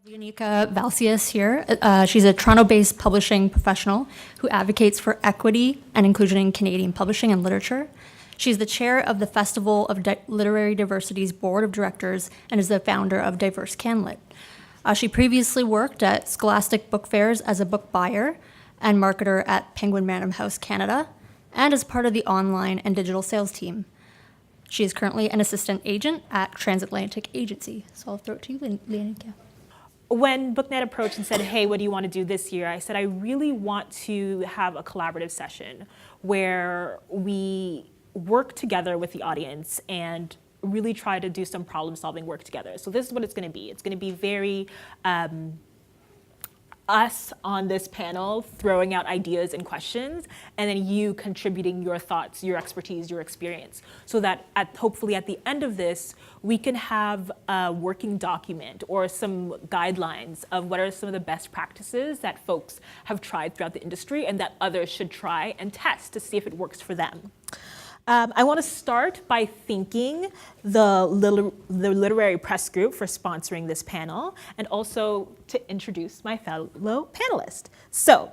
Léonicka Valcius here. She's a Toronto-based publishing professional who advocates for equity and inclusion in Canadian publishing and literature. She's the chair of the Festival of Literary Diversity's Board of Directors and is the founder of DiverseCanLit. She previously worked at Scholastic Book Fairs as a book buyer and marketer at Penguin Random House Canada, and is part of the online and digital sales team. She is currently an assistant agent at Transatlantic Agency. So I'll throw it to you, Léonicka. When BookNet approached and said, hey, what do you want to do this year? I said, I really want to have a collaborative session where we work together with the audience and really try to do some problem-solving work together. So this is what it's going to be. It's going to be very us on this panel throwing out ideas and questions, and then you contributing your thoughts, your expertise, your experience, so that hopefully at the end of this, we can have a working document or some guidelines of what are some of the best practices that folks have tried throughout the industry and that others should try and test to see if it works for them. I want to start by thanking the Literary Press Group for sponsoring this panel, and also to introduce my fellow panelists. So,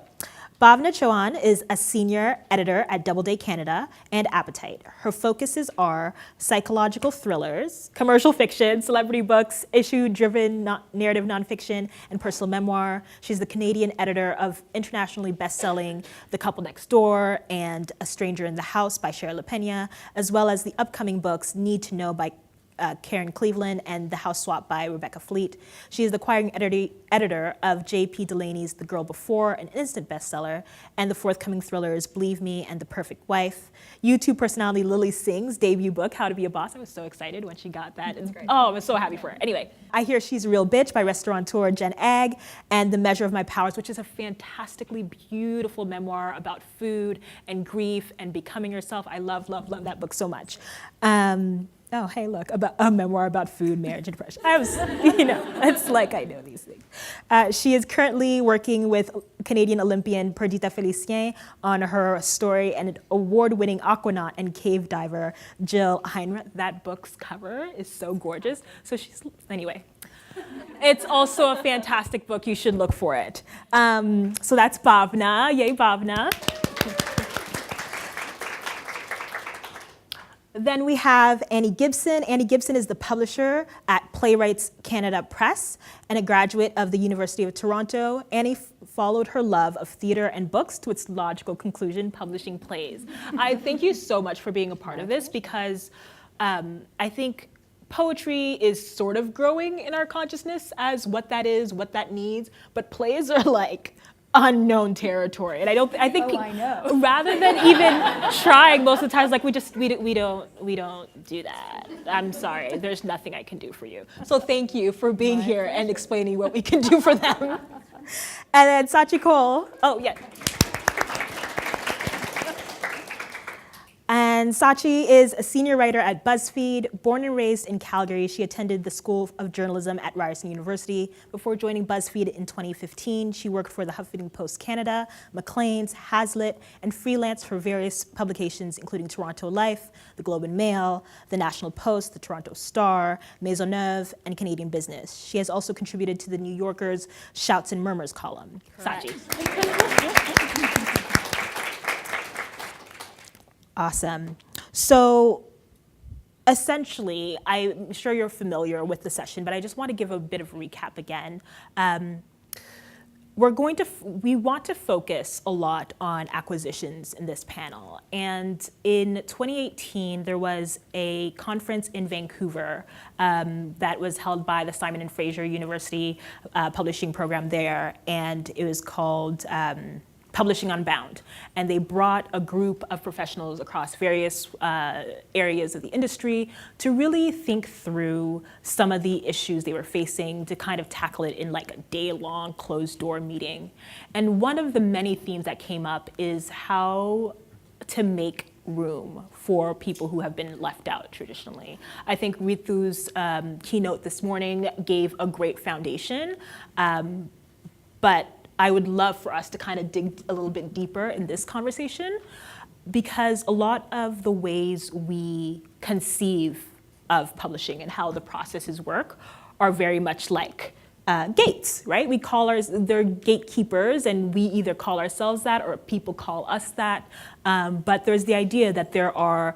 Bhavna Chauhan is a senior editor at Doubleday Canada and Appetite. Her focuses are psychological thrillers, commercial fiction, celebrity books, issue-driven narrative nonfiction, and personal memoir. She's the Canadian editor of internationally best-selling The Couple Next Door and A Stranger in the House by Cheryl LaPena, as well as the upcoming books Need to Know by Karen Cleveland and The House Swap by Rebecca Fleet. She is the acquiring editor of J.P. Delaney's The Girl Before, an instant bestseller, and the forthcoming thrillers Believe Me and The Perfect Wife. YouTube personality Lily Singh's debut book, How to Be a Boss. I was so excited when she got that. Oh, I was so happy for her. Anyway, I Hear She's a Real Bitch by restaurateur Jen Egg, and The Measure of My Powers, which is a fantastically beautiful memoir about food and grief and becoming yourself. I love, love, love that book so much. Oh, hey, look, about a memoir about food, marriage, and depression. It's like I know these things. She is currently working with Canadian Olympian Perdita Felicien on her story, and award-winning aquanaut and cave diver Jill Heinrich. That book's cover is so gorgeous. Anyway. It's also a fantastic book. You should look for it. So that's Bhavna. Yay, Bhavna. Then we have Annie Gibson. Annie Gibson is the publisher at Playwrights Canada Press and a graduate of the University of Toronto. Annie followed her love of theater and books to its logical conclusion, publishing plays. I thank you so much for being a part of this, because I think poetry is sort of growing in our consciousness as what that is, what that needs, but plays are like unknown territory, and I think rather than even trying, most of the times, like we don't do that. I'm sorry, there's nothing I can do for you. So thank you for being here and explaining what we can do for them. And then Scaachi Koul. Oh yeah. And Scaachi is a senior writer at Buzzfeed. Born and raised in Calgary, she attended the School of Journalism at Ryerson University. Before joining Buzzfeed in 2015, she worked for the Huffington Post Canada, Maclean's, Hazlitt, and freelanced for various publications, including Toronto Life, the Globe and Mail, the National Post, the Toronto Star, Maisonneuve, and Canadian Business. She has also contributed to the New Yorker's Shouts and Murmurs column. Scaachi. Awesome. So essentially, I'm sure you're familiar with the session, but I just want to give a bit of a recap again. We want to focus a lot on acquisitions in this panel. And in 2018, there was a conference in Vancouver that was held by the Simon & Fraser University publishing program there, and it was called Publishing Unbound, and they brought a group of professionals across various areas of the industry to really think through some of the issues they were facing, to kind of tackle it in like a day-long closed-door meeting. And one of the many themes that came up is how to make room for people who have been left out traditionally. I think Ritu's keynote this morning gave a great foundation, but I would love for us to kind of dig a little bit deeper in this conversation, because a lot of the ways we conceive of publishing and how the processes work are very much like gates, right? They're gatekeepers, and we either call ourselves that or people call us that. But there's the idea that there are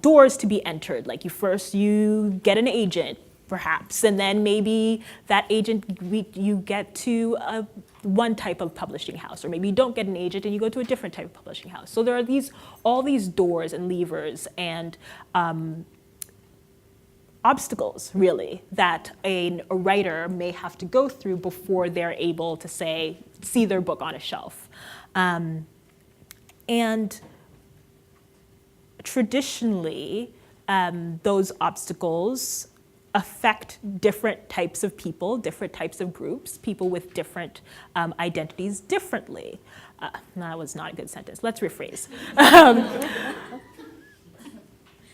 doors to be entered. Like you get an agent, perhaps, and then maybe that agent, you get to one type of publishing house, or maybe you don't get an agent and you go to a different type of publishing house. So there are all these doors and levers and obstacles, really, that a writer may have to go through before they're able to see their book on a shelf. And traditionally, those obstacles affect different types of people, different types of groups, people with different identities differently. That was not a good sentence. Let's rephrase.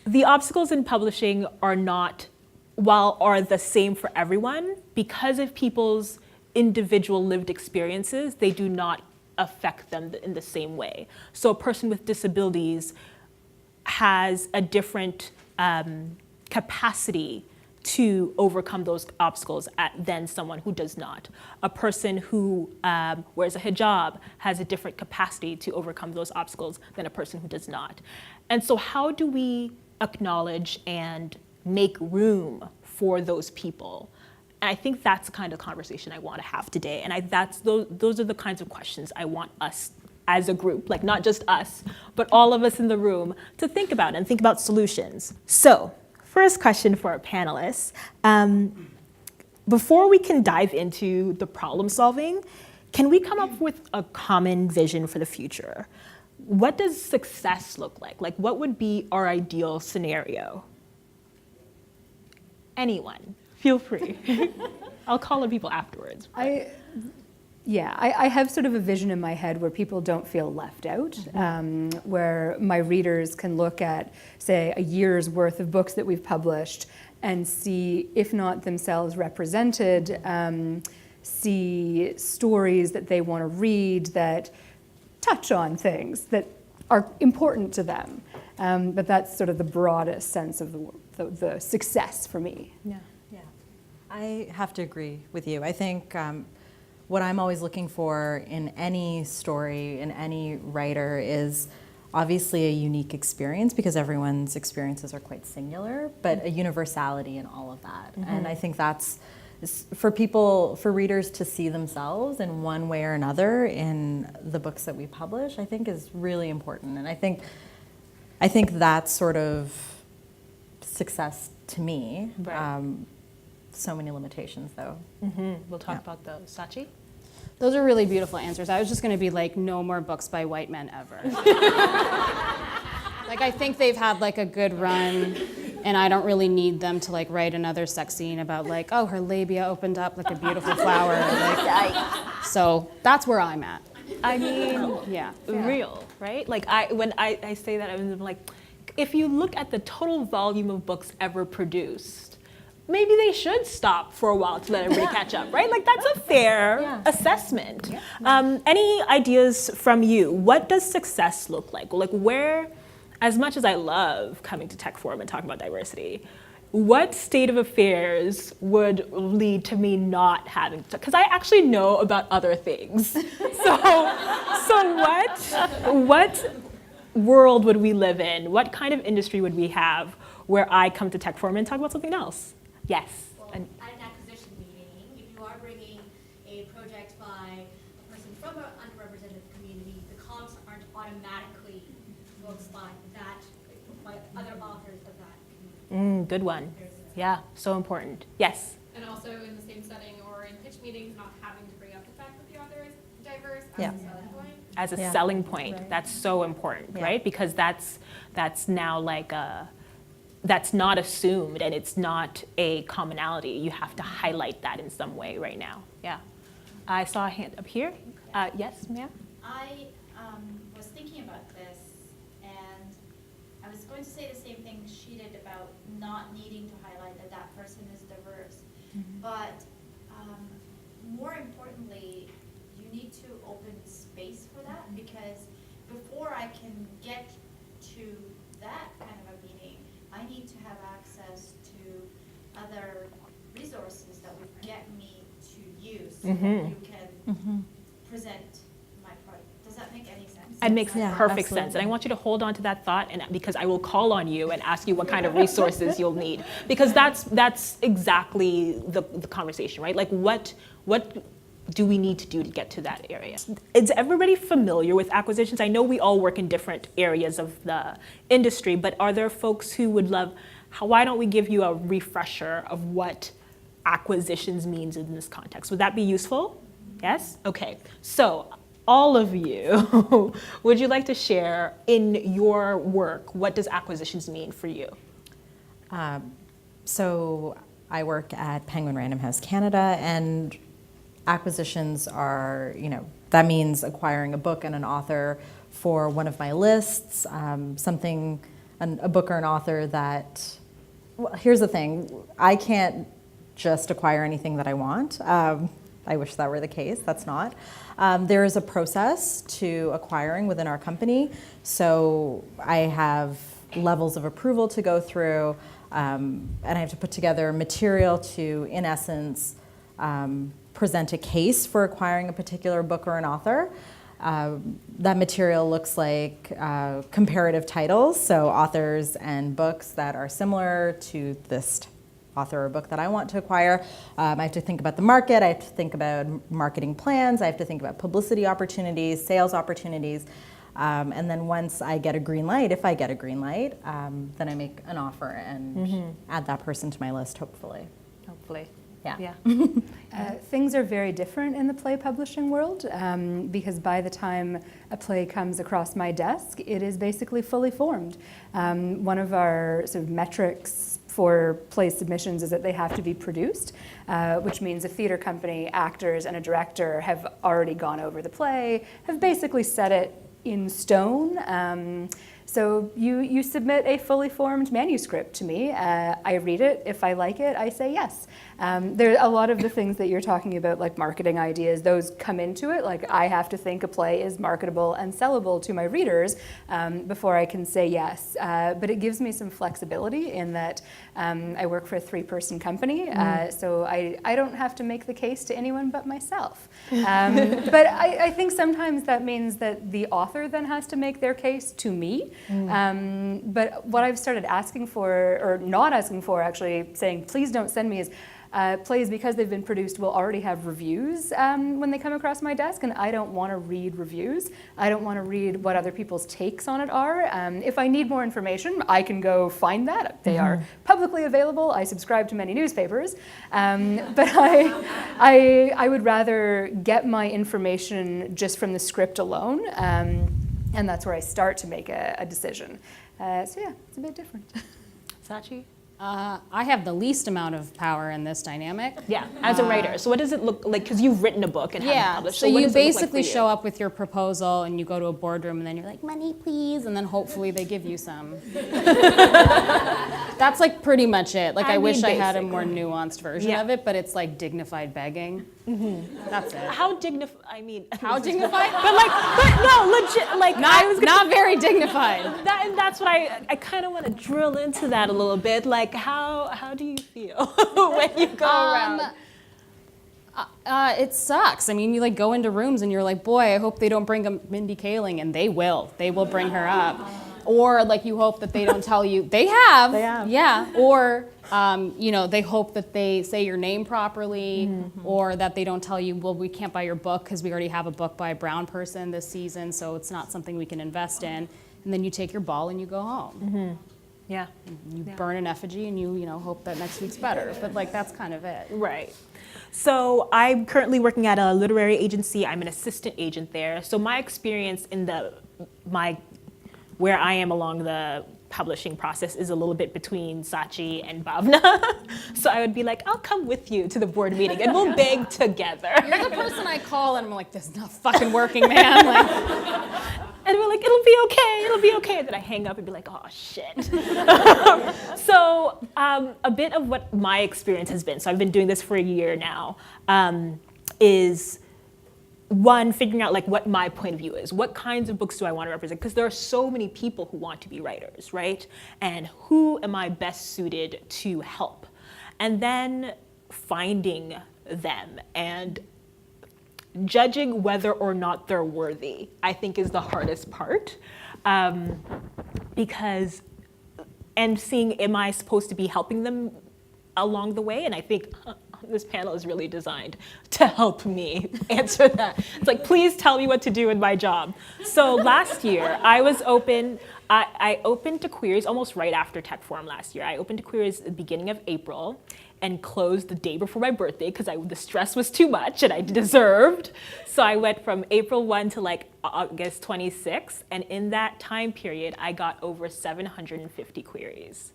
The obstacles in publishing are the same for everyone, because of people's individual lived experiences, they do not affect them in the same way. So a person with disabilities has a different capacity to overcome those obstacles than someone who does not. A person who wears a hijab has a different capacity to overcome those obstacles than a person who does not. And so how do we acknowledge and make room for those people? And I think that's the kind of conversation I want to have today. And those are the kinds of questions I want us as a group, like not just us, but all of us in the room, to think about and think about solutions. So, first question for our panelists. Before we can dive into the problem solving, can we come up with a common vision for the future? What does success look like? Like, what would be our ideal scenario? Anyone, feel free. I'll call on people afterwards. I have sort of a vision in my head where people don't feel left out, where my readers can look at, say, a year's worth of books that we've published and see, if not themselves represented, see stories that they want to read that touch on things that are important to them. But that's sort of the broadest sense of the success for me. Yeah. I have to agree with you. I think what I'm always looking for in any story, in any writer, is obviously a unique experience, because everyone's experiences are quite singular, but a universality in all of that. Mm-hmm. And I think that's for readers to see themselves in one way or another in the books that we publish, I think is really important. And I think that's sort of success to me. Right. So many limitations, though. Mm-hmm. We'll talk about those. Scaachi? Those are really beautiful answers. I was just going to be like, no more books by white men ever. Like, I think they've had like a good run, and I don't really need them to like write another sex scene about like, oh, her labia opened up like a beautiful flower. Like, so that's where I'm at. I mean, Yeah. real, right? Like when I say that, I'm like, if you look at the total volume of books ever produced, maybe they should stop for a while to let everybody catch up, right? Like, that's a fair assessment. Yeah. Any ideas from you? What does success look like? Like, where, as much as I love coming to Tech Forum and talking about diversity, what state of affairs would lead to me not having to, because I actually know about other things. So what world would we live in? What kind of industry would we have where I come to Tech Forum and talk about something else? Yes. Well, at an acquisition meeting, if you are bringing a project by a person from an underrepresented community, the comps aren't automatically books by other authors of that community. Good one. Yeah, so important. Yes. And also in the same setting or in pitch meetings, not having to bring up the fact that the author is diverse as a selling point. As a selling point, right. That's so important, right? Because that's now like that's not assumed, and it's not a commonality. You have to highlight that in some way right now. Yeah. I saw a hand up here. Yes, ma'am? I was thinking about this, and I was going to say the same thing she did about not needing to highlight that that person is diverse. Mm-hmm. But more importantly, you need to open space for that, because before I can get to that kind of a meeting, I need to have access to other resources that would get me so that you can present my product. Does that make any sense? It makes Yeah, perfect sense. absolutely. And I want you to hold on to that thought, and because I will call on you and ask you what kind of resources you'll need. Because that's exactly the conversation, right? Like what do we need to do to get to that area? Is everybody familiar with acquisitions? I know we all work in different areas of the industry, but are there folks who would love, why don't we give you a refresher of what acquisitions means in this context? Would that be useful? Yes? Okay. So all of you, would you like to share in your work, what does acquisitions mean for you? So I work at Penguin Random House Canada, and acquisitions are, that means acquiring a book and an author for one of my lists, a book or an author that, well, here's the thing, I can't just acquire anything that I want. I wish that were the case, that's not. There is a process to acquiring within our company, so I have levels of approval to go through, and I have to put together material to, in essence, present a case for acquiring a particular book or an author. That material looks like comparative titles, so authors and books that are similar to this author or book that I want to acquire. I have to think about the market, I have to think about marketing plans, I have to think about publicity opportunities, sales opportunities, and then once I get a green light, if I get a green light, then I make an offer and add that person to my list, hopefully. Hopefully. Yeah. Things are very different in the play publishing world because by the time a play comes across my desk, it is basically fully formed. One of our sort of metrics for play submissions is that they have to be produced, which means a theater company, actors, and a director have already gone over the play, have basically set it in stone. So you submit a fully formed manuscript to me. I read it. If I like it, I say yes. There are a lot of the things that you're talking about, like marketing ideas, those come into it. Like I have to think a play is marketable and sellable to my readers before I can say yes. But it gives me some flexibility in that I work for a 3-person company, so I don't have to make the case to anyone but myself. But I think sometimes that means that the author then has to make their case to me. But what I've started asking for, or not asking for actually, saying please don't send me, is plays, because they've been produced, will already have reviews when they come across my desk, and I don't want to read reviews. I don't want to read what other people's takes on it are. If I need more information, I can go find that. They are publicly available. I subscribe to many newspapers. But I would rather get my information just from the script alone, and that's where I start to make a decision. So yeah, it's a bit different. Scaachi? I have the least amount of power in this dynamic. Yeah, as a writer. So what does it look like? Because you've written a book and haven't published. So what you does it look like basically for you? show up with your proposal and you go to a boardroom and then you're like, money please, and then hopefully they give you some. That's like pretty much it. Like I wish I had a more nuanced version of it, but it's like dignified begging. That's it. How dignified? I mean, How dignified? but no, legit. Like Not very dignified. That's what I kind of want to drill into that a little bit. Like how do you feel when you go around? It sucks. I mean, you like go into rooms and you're like, boy, I hope they don't bring up Mindy Kaling, and they will. They will bring her up. Or like you hope that they don't tell you. They have. They have. Yeah. Or they hope that they say your name properly, or that they don't tell you, well, we can't buy your book because we already have a book by a brown person this season, so it's not something we can invest in. And then you take your ball and you go home. Yeah. You burn an effigy and you hope that next week's better. But like that's kind of it. Right. So I'm currently working at a literary agency. I'm an assistant agent there. So my experience in where I am along the publishing process is a little bit between Scaachi and Bhavna. So I would be like, I'll come with you to the board meeting and we'll beg together. You're the person I call and I'm like, this is not fucking working, man. Like, and we're like, it'll be okay. And then I hang up and be like, oh shit. So a bit of what my experience has been, so I've been doing this for a year now, is one, figuring out like what my point of view is. What kinds of books do I want to represent? Because there are so many people who want to be writers, right? And who am I best suited to help? And then finding them and judging whether or not they're worthy, I think, is the hardest part. Because, and seeing, am I supposed to be helping them along the way? And I think this panel is really designed to help me answer that. It's like, please tell me what to do in my job. So last year, I opened to queries almost right after Tech Forum last year. I opened to queries at the beginning of April and closed the day before my birthday because the stress was too much and I deserved. So I went from April 1 to like August 26. And in that time period, I got over 750 queries.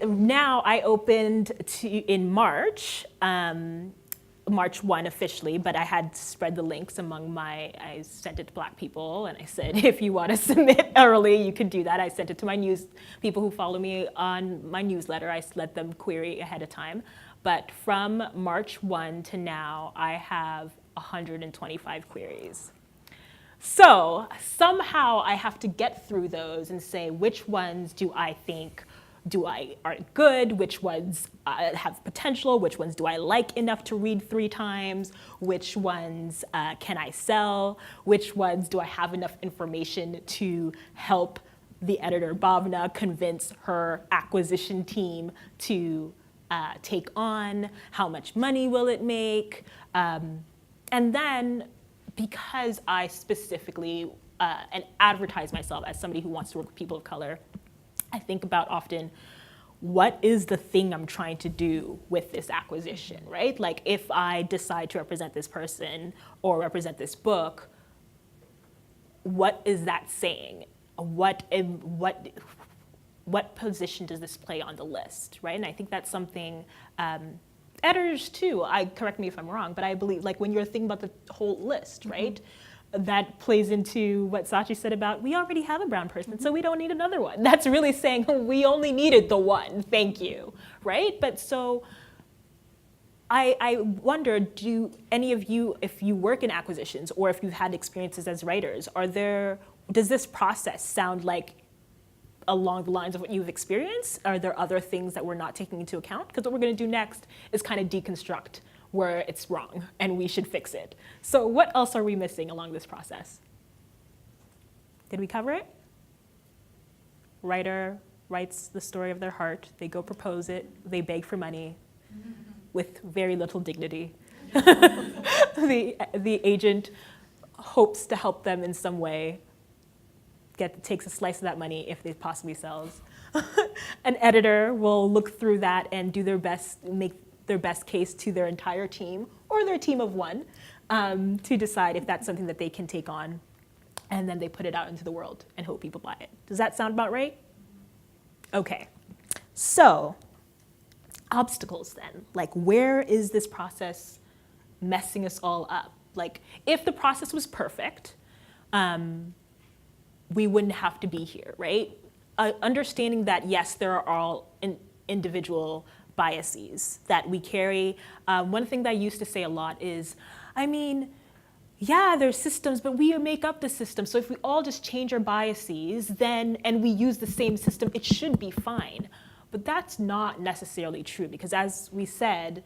Now I opened in March, March 1 officially, but I had spread the links among I sent it to Black people, and I said, if you want to submit early, you could do that. I sent it to my people who follow me on my newsletter. I let them query ahead of time. But from March 1 to now, I have 125 queries. So somehow I have to get through those and say, which ones do I think are good, which ones have potential, which ones do I like enough to read 3 times, which ones can I sell, which ones do I have enough information to help the editor, Bhavna, convince her acquisition team to take on, how much money will it make, and then because I specifically and advertise myself as somebody who wants to work with people of color, I think about often, what is the thing I'm trying to do with this acquisition, right? Like if I decide to represent this person or represent this book, what is that saying? What position does this play on the list, right? And I think that's something, editors too, correct me if I'm wrong, but I believe like when you're thinking about the whole list, right? That plays into what Scaachi said about, we already have a brown person, so we don't need another one. That's really saying, we only needed the one, thank you, right? But so I wonder, do any of you, if you work in acquisitions or if you've had experiences as writers, does this process sound like along the lines of what you've experienced? Are there other things that we're not taking into account? Because what we're gonna do next is kind of deconstruct where it's wrong and we should fix it. So what else are we missing along this process? Did we cover it? Writer writes the story of their heart, they go propose it, they beg for money with very little dignity. The agent hopes to help them in some way, takes a slice of that money if they possibly sells. An editor will look through that and do their best, make their best case to their entire team or their team of one to decide if that's something that they can take on. And then they put it out into the world and hope people buy it. Does that sound about right? Okay, so obstacles then. Like, where is this process messing us all up? Like, if the process was perfect, we wouldn't have to be here, right? Understanding that, yes, there are all individual biases that we carry. One thing that I used to say a lot is, I mean, yeah, there's systems, but we make up the system. So if we all just change our biases, and we use the same system, it should be fine. But that's not necessarily true because, as we said,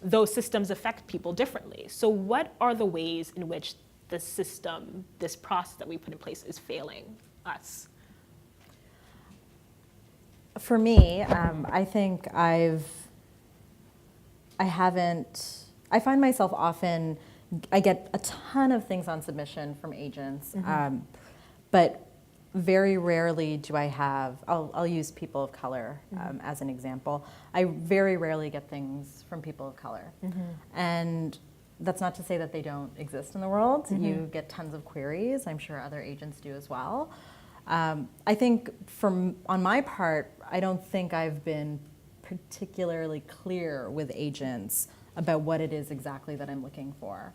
those systems affect people differently. So what are the ways in which the system, this process that we put in place, is failing us? For me, I think I find myself often, I get a ton of things on submission from agents, but very rarely do I have, I'll use people of color as an example. I very rarely get things from people of color. And that's not to say that they don't exist in the world. You get tons of queries. I'm sure other agents do as well. I think on my part, I don't think I've been particularly clear with agents about what it is exactly that I'm looking for.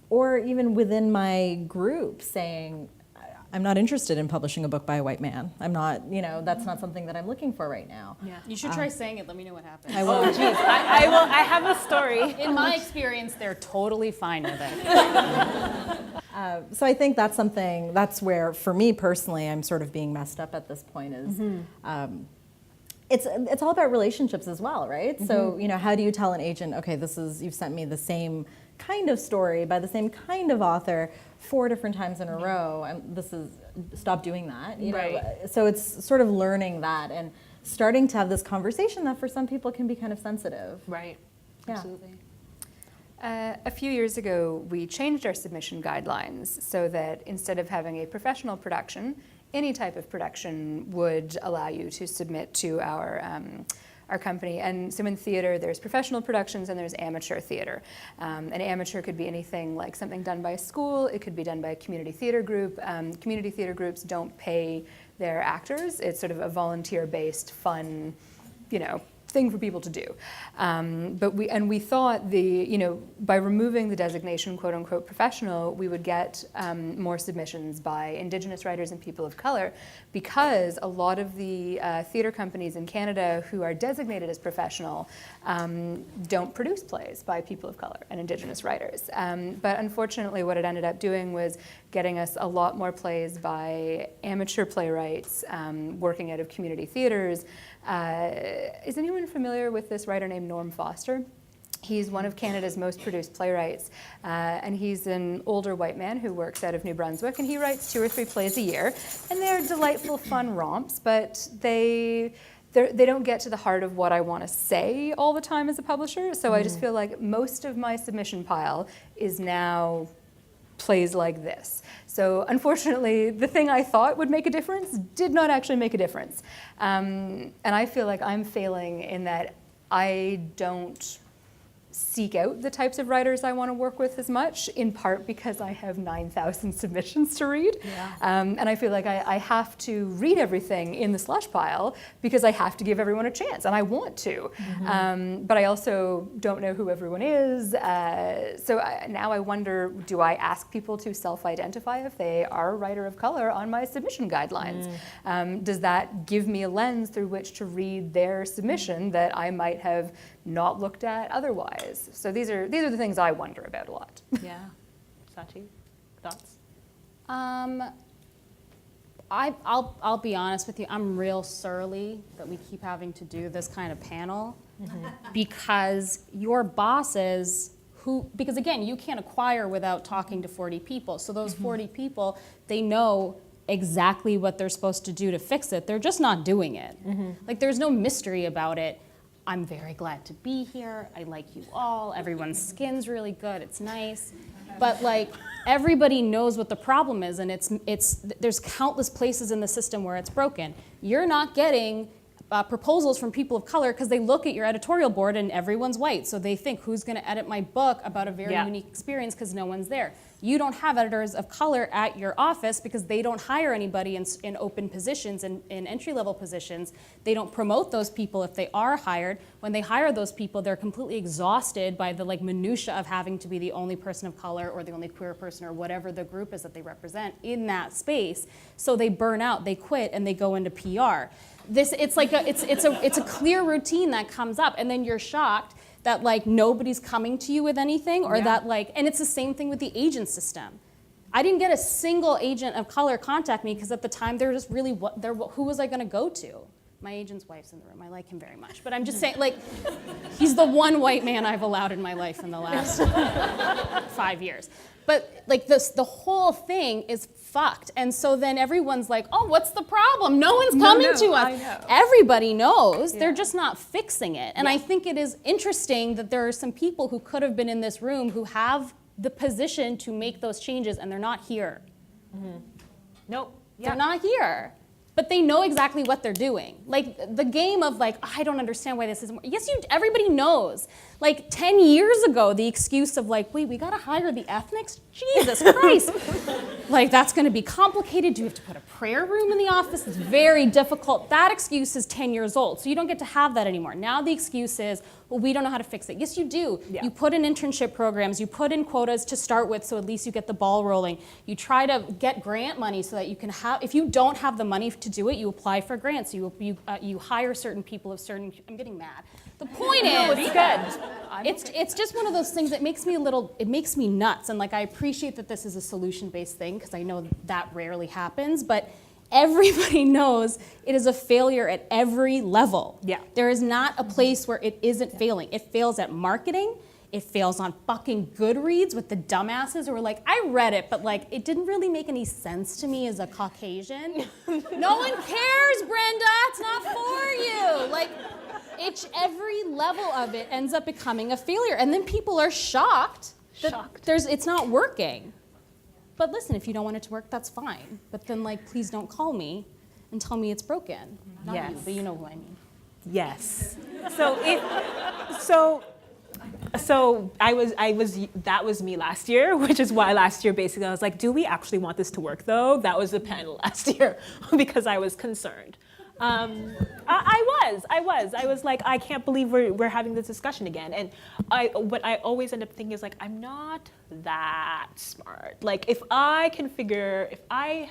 Or even within my group saying, I'm not interested in publishing a book by a white man. I'm not, that's not something that I'm looking for right now. Yeah. You should try saying it. Let me know what happens. I will. Oh, geez, I will. I have a story. In my experience, they're totally fine with it. So I think that's where, for me personally, I'm sort of being messed up at this point is, it's all about relationships as well, right? So, how do you tell an agent, okay, you've sent me the same kind of story by the same kind of author 4 different times in a row. And stop doing that. You know? So it's sort of learning that and starting to have this conversation that for some people can be kind of sensitive. Right. Yeah. Absolutely. A few years ago, we changed our submission guidelines so that instead of having a professional production, any type of production would allow you to submit to our company. And so in theater, there's professional productions and there's amateur theater. An amateur could be anything like something done by a school. It could be done by a community theater group. Community theater groups don't pay their actors. It's sort of a volunteer-based, fun, thing for people to do. But we thought by removing the designation quote unquote professional, we would get more submissions by Indigenous writers and people of color, because a lot of the theater companies in Canada who are designated as professional don't produce plays by people of color and Indigenous writers. But unfortunately what it ended up doing was getting us a lot more plays by amateur playwrights working out of community theaters. Is anyone familiar with this writer named Norm Foster? He's one of Canada's most produced playwrights, and he's an older white man who works out of New Brunswick, and he writes 2 or 3 plays a year, and they're delightful, fun romps, but they don't get to the heart of what I want to say all the time as a publisher, so I just feel like most of my submission pile is now plays like this. So unfortunately, the thing I thought would make a difference did not actually make a difference. And I feel like I'm failing in that I don't seek out the types of writers I want to work with as much, in part because I have 9,000 submissions to read. Yeah. And I feel like I have to read everything in the slush pile because I have to give everyone a chance, and I want to. But I also don't know who everyone is. Now I wonder, do I ask people to self-identify if they are a writer of color on my submission guidelines? Does that give me a lens through which to read their submission that I might have not looked at otherwise? So these are the things I wonder about a lot. Yeah. Scaachi, thoughts? I'll be honest with you, I'm real surly that we keep having to do this kind of panel because your bosses because again, you can't acquire without talking to 40 people. So those 40 people, they know exactly what they're supposed to do to fix it. They're just not doing it. Like there's no mystery about it. I'm very glad to be here. I like you all. Everyone's skin's really good. It's nice. But like everybody knows what the problem is, and there's countless places in the system where it's broken. You're not getting proposals from people of color because they look at your editorial board and everyone's white. So they think, who's going to edit my book about a very unique experience because no one's there. You don't have editors of color at your office because they don't hire anybody in open positions and in entry-level positions. They don't promote those people if they are hired. When they hire those people, they're completely exhausted by the minutia of having to be the only person of color or the only queer person or whatever the group is that they represent in that space. So they burn out, they quit, and they go into PR. It's a clear routine that comes up, and then you're shocked that nobody's coming to you with anything, or that and it's the same thing with the agent system. I didn't get a single agent of color contact me because at the time they're just really who was I going to go to? My agent's wife's in the room. I like him very much, but I'm just saying he's the one white man I've allowed in my life in the last 5 years. But the whole thing is fucked. And so then everyone's like, oh, what's the problem? No one's coming to us. I know. Everybody knows. They're just not fixing it. And I think it is interesting that there are some people who could have been in this room who have the position to make those changes, and they're not here. Nope. They're not here. But they know exactly what they're doing. The game of I don't understand why this isn't. Yes, everybody knows. 10 years ago, the excuse of wait, we gotta hire the ethnics? Jesus Christ. That's gonna be complicated. Do you have to put a prayer room in the office? It's very difficult. That excuse is 10 years old, so you don't get to have that anymore. Now the excuse is, well, we don't know how to fix it. Yes, you do. Yeah. You put in internship programs, you put in quotas to start with, so at least you get the ball rolling. You try to get grant money so that you can have, if you don't have the money to do it, you apply for grants. You hire certain people of certain, I'm getting mad. The point is, it's good. It's just one of those things that makes me it makes me nuts. And I appreciate that this is a solution-based thing because I know that rarely happens, but everybody knows it is a failure at every level. Yeah. There is not a place where it isn't failing. It fails at marketing, it fails on fucking Goodreads with the dumbasses who are like, I read it, but like, it didn't really make any sense to me as a Caucasian. No one cares, Brenda, it's not for you. Like, every level of it ends up becoming a failure. And then people are shocked that it's not working. But listen, if you don't want it to work, that's fine. But then like, please don't call me and tell me it's broken. Not Yes. you, but you know who I mean. Yes. So that was me last year, which is why last year basically I was like, do we actually want this to work though? That was the panel last year because I was concerned. I was like, I can't believe we're having this discussion again. And what I always end up thinking is like, I'm not that smart. Like if I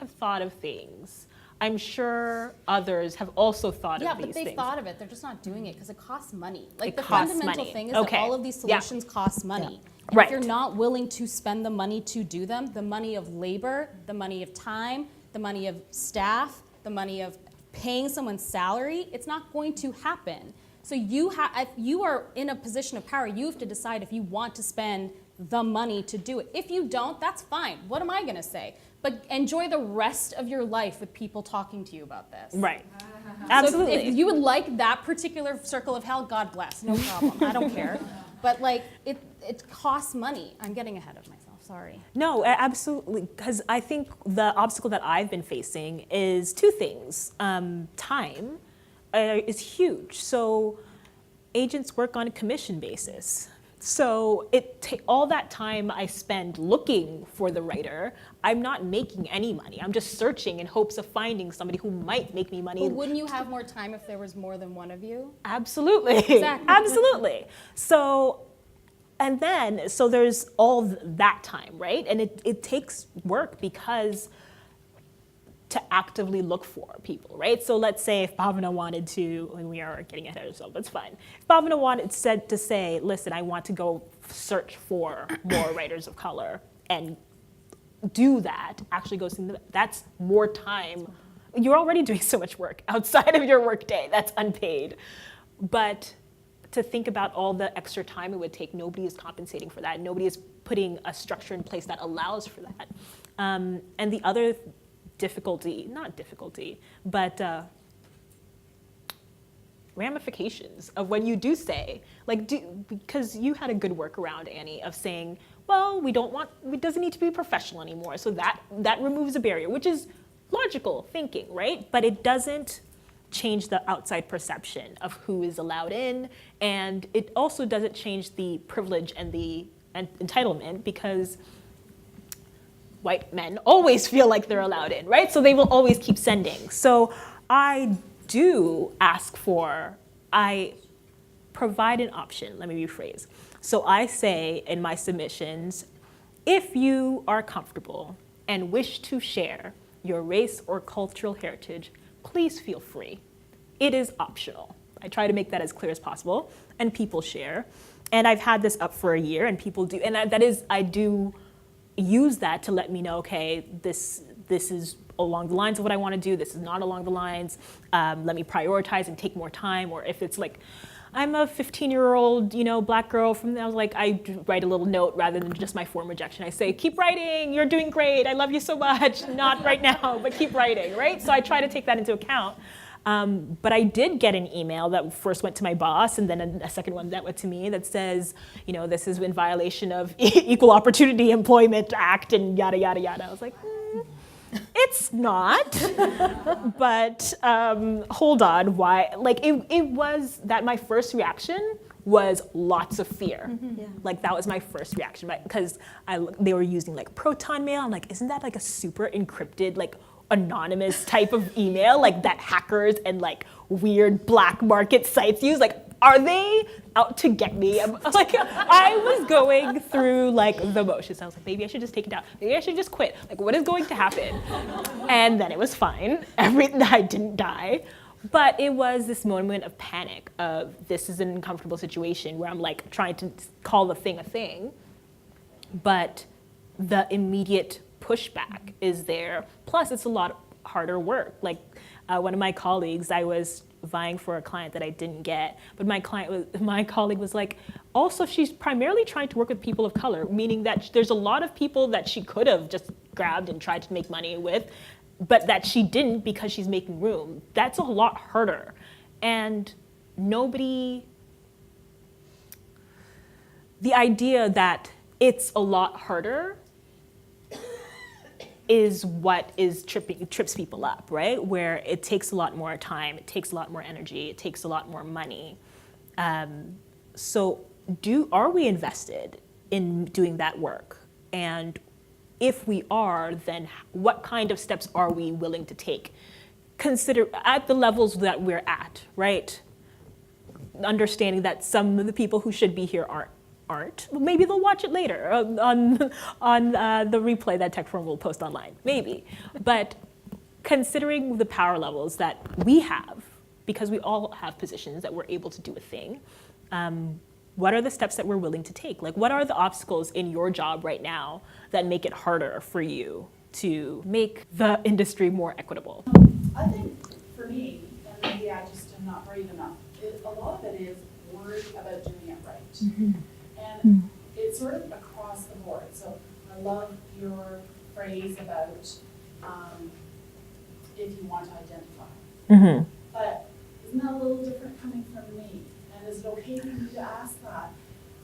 have thought of things, I'm sure others have also thought of these things. Yeah, but they've thought of it. They're just not doing it because it costs money. Like It the costs fundamental money. thing is Okay. that all of these solutions cost money. And Right. if you're not willing to spend the money to do them, the money of labor, the money of time, the money of staff, the money of paying someone's salary, it's not going to happen. So if you are in a position of power, you have to decide if you want to spend the money to do it. If you don't, that's fine. What am I going to say? But enjoy the rest of your life with people talking to you about this. Right. So Absolutely. if you would like that particular circle of hell, God bless, no problem. I don't care. But like, it costs money. I'm getting ahead of myself, sorry. No, absolutely, because I think the obstacle that I've been facing is two things. Time is huge. So agents work on a commission basis. So all that time I spend looking for the writer, I'm not making any money. I'm just searching in hopes of finding somebody who might make me money. Well, wouldn't you have more time if there was more than one of you? Absolutely. Exactly. Absolutely. So there's all that time, right? And it takes work because to actively look for people, right? So let's say if Bhavna wanted to, and we are getting ahead of ourselves, that's fine. If Bhavna said to say, listen, I want to go search for more writers of color and do that, actually go see them, that's more time. You're already doing so much work outside of your workday, that's unpaid. But to think about all the extra time it would take, nobody is compensating for that. Nobody is putting a structure in place that allows for that. And the other ramifications of when you do say, because you had a good workaround, Annie, of saying, well, it doesn't need to be professional anymore. So that removes a barrier, which is logical thinking, right? But it doesn't change the outside perception of who is allowed in. And it also doesn't change the privilege and the entitlement, because white men always feel like they're allowed in, right? So they will always keep sending. So I provide an option, let me rephrase. So I say in my submissions, if you are comfortable and wish to share your race or cultural heritage, please feel free. It is optional. I try to make that as clear as possible, and people share. And I've had this up for a year, and people do, and I do use that to let me know, okay, this is along the lines of what I want to do, this is not along the lines, let me prioritize and take more time. Or if it's like, I'm a 15-year-old, black girl I was like, I write a little note rather than just my form rejection. I say, keep writing, you're doing great, I love you so much, not right now, but keep writing, right? So I try to take that into account. But I did get an email that first went to my boss, and then a second one that went to me that says, this is in violation of Equal Opportunity Employment Act and yada, yada, yada. I was like, it's not, but hold on, why? It was that my first reaction was lots of fear. Mm-hmm. Yeah. That was my first reaction, right? Because they were using Proton Mail. I'm like, isn't that a super encrypted, anonymous type of email that hackers and weird black market sites use? Are they out to get me? I was going through the motions. I was like, maybe I should just take it down. Maybe I should just quit. What is going to happen? And then it was fine. I didn't die. But it was this moment of panic of this is an uncomfortable situation where I'm trying to call the thing a thing, but the immediate pushback is there. Plus, it's a lot harder work. One of my colleagues, I was vying for a client that I didn't get. But my colleague was like, also she's primarily trying to work with people of color, meaning that there's a lot of people that she could have just grabbed and tried to make money with, but that she didn't because she's making room. That's a lot harder. And the idea that it's a lot harder is what trips people up, right? Where it takes a lot more time, it takes a lot more energy, it takes a lot more money. So are we invested in doing that work? And if we are, then what kind of steps are we willing to take? Consider at the levels that we're at, right? Understanding that some of the people who should be here aren't. Maybe they'll watch it later on the replay that Tech Forum will post online, maybe. But considering the power levels that we have, because we all have positions that we're able to do a thing, what are the steps that we're willing to take? Like, what are the obstacles in your job right now that make it harder for you to make the industry more equitable? I think for me, and maybe I just am not brave enough, a lot of it is worry about doing it right. Mm-hmm. And it's sort of across the board. So I love your phrase about if you want to identify. Mm-hmm. But isn't that a little different coming from me? And is it okay for me to ask that?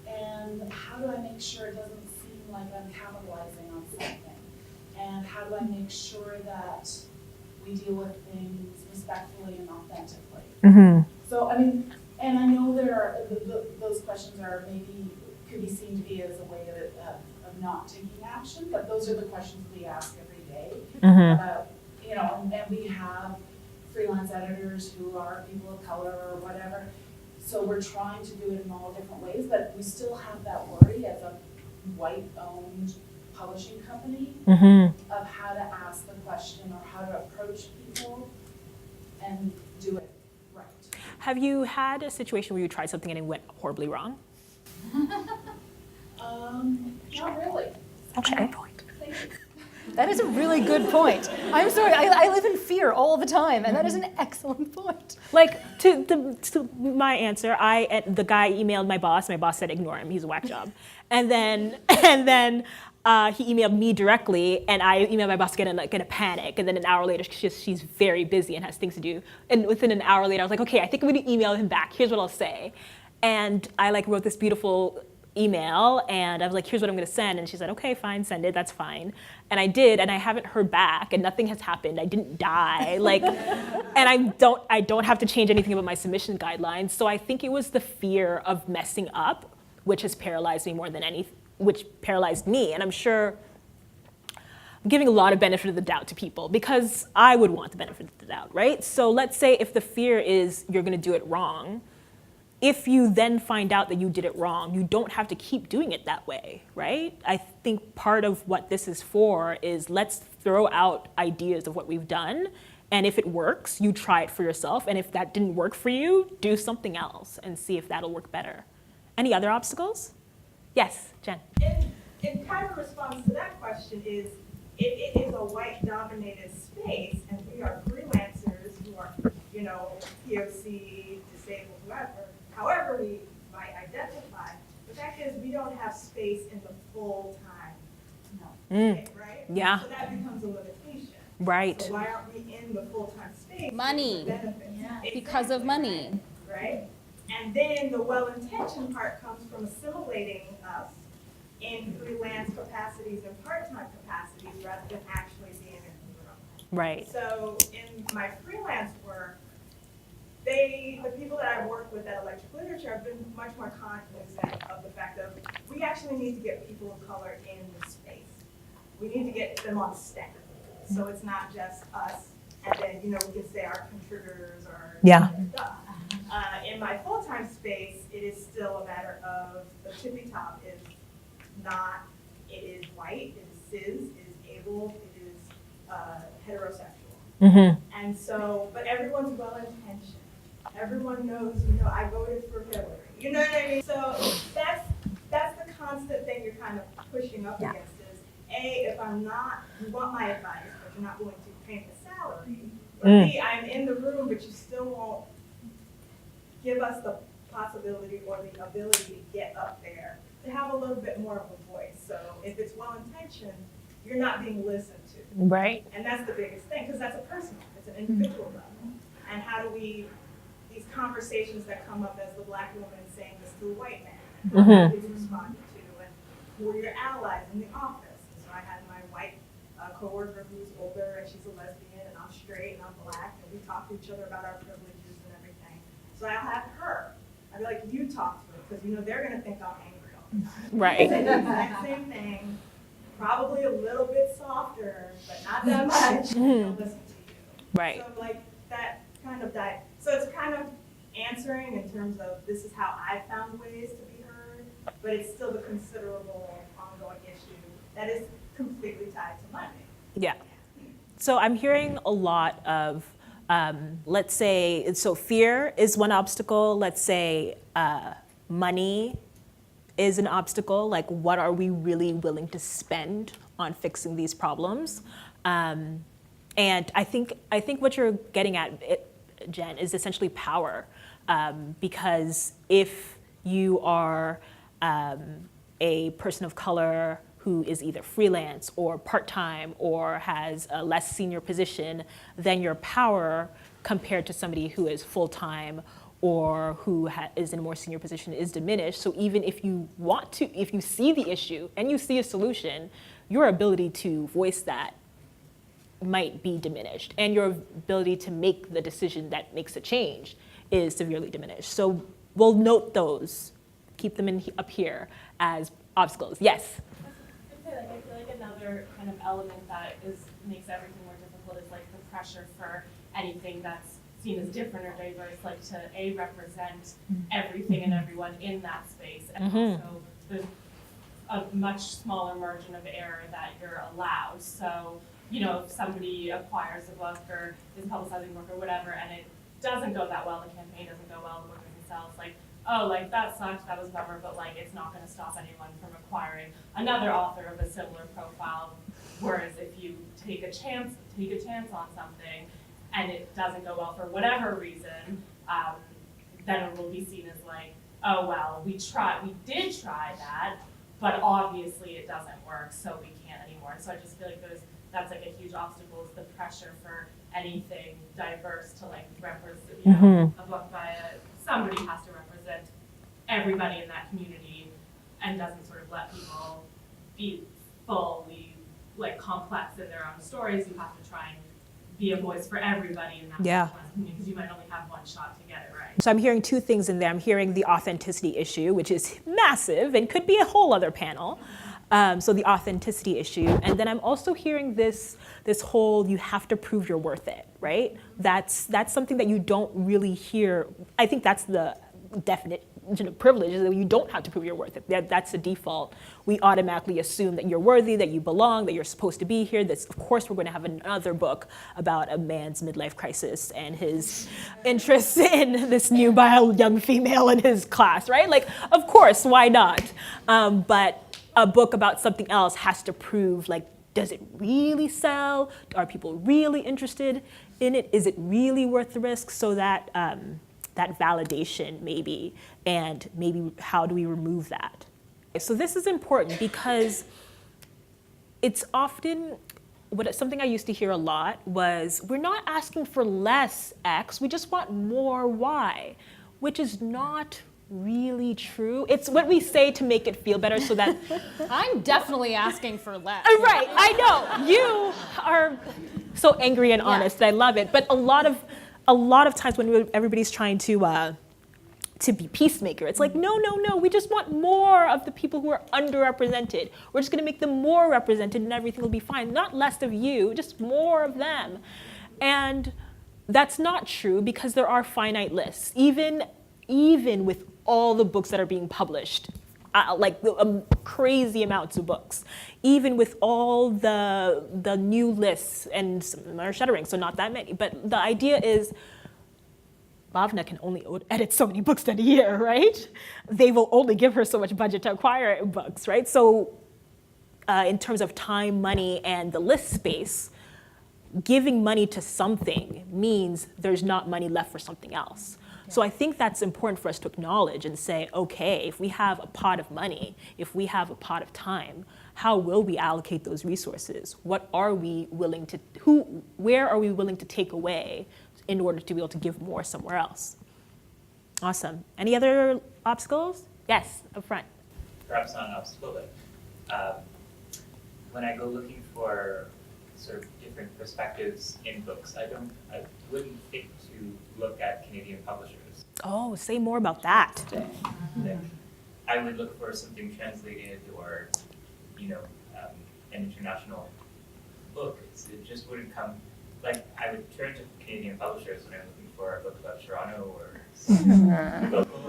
And how do I make sure it doesn't seem like I'm capitalizing on something? And how do I make sure that we deal with things respectfully and authentically? Mm-hmm. So, I mean, and I know there are, those questions are maybe, could be seen to be as a way of not taking action, but those are the questions we ask every day. Mm-hmm. About, you know, and we have freelance editors who are people of color or whatever. So we're trying to do it in all different ways, but we still have that worry as a white-owned publishing company Mm-hmm. of how to ask the question or how to approach people and do it right. Have you had a situation where you tried something and it went horribly wrong? Not really. That's a good point. That is a really good point. I'm sorry, I live in fear all the time, and that is an excellent point. Like, to my answer, the guy emailed my boss said ignore him, he's a whack job. And then he emailed me directly, and I emailed my boss again in a panic. And then an hour later, she's very busy and has things to do. And within an hour later, I was like, okay, I think I'm gonna email him back. Here's what I'll say. And I wrote this beautiful email, and I was like, here's what I'm gonna send. And she said, okay, fine, send it, that's fine. And I did, and I haven't heard back, and nothing has happened. I didn't die, and I don't have to change anything about my submission guidelines. So I think it was the fear of messing up, which has paralyzed me more than anything, which paralyzed me. And I'm sure I'm giving a lot of benefit of the doubt to people because I would want the benefit of the doubt, right? So let's say if the fear is you're gonna do it wrong, if you then find out that you did it wrong, you don't have to keep doing it that way, right? I think part of what this is for is let's throw out ideas of what we've done, and if it works, you try it for yourself, and if that didn't work for you, do something else and see if that'll work better. Any other obstacles? Yes, Jen. In kind of response to that question is, it is a white-dominated space, and we are freelancers who are, POC, disabled, however we might identify. The fact is, we don't have space in the full-time, right? Yeah. So that becomes a limitation. Right. So why aren't we in the full-time space? Money. Yeah. Because of money. Right? And then the well-intentioned part comes from assimilating us in freelance capacities and part-time capacities rather than actually being in the room. Right. So in my freelance work, the people that I work with at Electric Literature have been much more cognizant of the fact that we actually need to get people of color in the space. We need to get them on staff. So it's not just us, and then, we can say our contributors or stuff. In my full-time space, it is still a matter of the tippy top is not, it is white, it is cis, it is able, it is heterosexual. Mm-hmm. And so, but everyone's well-intentioned. Everyone knows, I voted for Hillary. You know what I mean? So that's the constant thing you're kind of pushing up against is, A, if I'm not, you want my advice, but you're not willing to pay the salary. Or B, I'm in the room, but you still won't give us the possibility or the ability to get up there, to have a little bit more of a voice. So if it's well-intentioned, you're not being listened to. Right. And that's the biggest thing, because that's a personal, it's an individual level. And how do we, these conversations that come up as the Black woman saying this to a white man, and how it's responded to, and who are your allies in the office. And so I had my white coworker who's older, and she's a lesbian, and I'm straight, and I'm Black, and we talk to each other about our privileges and everything. So I'll have her. I'd be like, you talk to her, because you know they're gonna think I'm angry all the time. Right. Say the exact same thing, probably a little bit softer, but not that much, and they'll listen to you. Right. So like that kind of so it's kind of answering in terms of this is how I found ways to be heard, but it's still the considerable ongoing issue that is completely tied to money. Yeah. So I'm hearing a lot of, let's say, so fear is one obstacle. Let's say money is an obstacle. Like, what are we really willing to spend on fixing these problems? And I think what you're getting at, Jen, is essentially power. Because if you are a person of color who is either freelance or part-time or has a less senior position, then your power compared to somebody who is full-time or who is in a more senior position is diminished. So even if you want to, if you see the issue and you see a solution, your ability to voice that might be diminished, and your ability to make the decision that makes a change is severely diminished. So we'll note those, keep them up here as obstacles. Yes? I feel like another kind of element that makes everything more difficult is like the pressure for anything that's seen as different or diverse, like to represent everything and everyone in that space, and also there's a much smaller margin of error that you're allowed. So, you know, if somebody acquires a book or is publicizing a book or whatever, and it doesn't go that well, the campaign doesn't go well, the book doesn't sell, it's like, oh, like that sucked, that was a bummer, but like it's not going to stop anyone from acquiring another author of a similar profile. Whereas if you take a chance on something and it doesn't go well for whatever reason, then it will be seen as like, oh well, we did try that, but obviously it doesn't work, so we can't anymore. So I just feel like that's like a huge obstacle, is the pressure for anything diverse to like represent, you know, a book by somebody has to represent everybody in that community and doesn't sort of let people be fully like complex in their own stories. You have to try and be a voice for everybody in that community, because you might only have one shot to get it right. So I'm hearing two things in there. I'm hearing the authenticity issue, which is massive and could be a whole other panel. So the authenticity issue. And then I'm also hearing this whole, you have to prove you're worth it, right? That's something that you don't really hear. I think that's the definite privilege, is that you don't have to prove you're worth it. That's the default. We automatically assume that you're worthy, that you belong, that you're supposed to be here. Of course, we're going to have another book about a man's midlife crisis and his interest in this new young female in his class, right? Like, of course, why not? But a book about something else has to prove, like, does it really sell? Are people really interested in it? Is it really worth the risk? So that that validation maybe, and maybe how do we remove that? So this is important because it's often, something I used to hear a lot was, we're not asking for less X, we just want more Y, which is not really true. It's what we say to make it feel better, so that I'm definitely asking for less. Right, I know. You are so angry and honest. I love it. But a lot of times when everybody's trying to be peacemaker, it's like, no, we just want more of the people who are underrepresented. We're just going to make them more represented and everything will be fine. Not less of you, just more of them. And that's not true, because there are finite lists. Even with all the books that are being published, crazy amounts of books, even with all the new lists, and some are shuttering, so not that many. But the idea is, Bhavna can only edit so many books in a year, right? They will only give her so much budget to acquire books, right? So in terms of time, money, and the list space, giving money to something means there's not money left for something else. So I think that's important for us to acknowledge and say, okay, if we have a pot of money, if we have a pot of time, how will we allocate those resources? What are we willing to, where are we willing to take away in order to be able to give more somewhere else? Awesome. Any other obstacles? Yes, up front. Perhaps not an obstacle, but when I go looking for sort of different perspectives in books, I wouldn't think to look at Canadian publishers. Oh, say more about that. Like, I would look for something translated or, an international book. It just wouldn't come. Like, I would turn to Canadian publishers when I'm looking for a book about Toronto or local.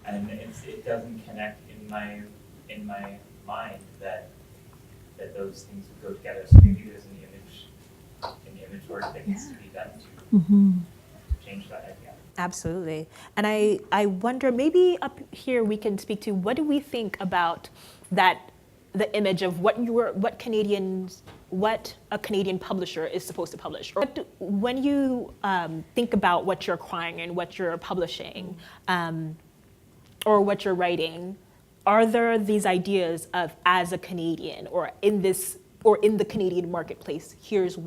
And it doesn't connect in my mind that those things would go together. So maybe there's an image work that needs to be done to change that idea. Absolutely. And I wonder, maybe up here we can speak to, what do we think about that, the image of what a Canadian publisher is supposed to publish? Or when you think about what you're acquiring and what you're publishing, or what you're writing, are there these ideas of, as a Canadian, or in the Canadian marketplace, here's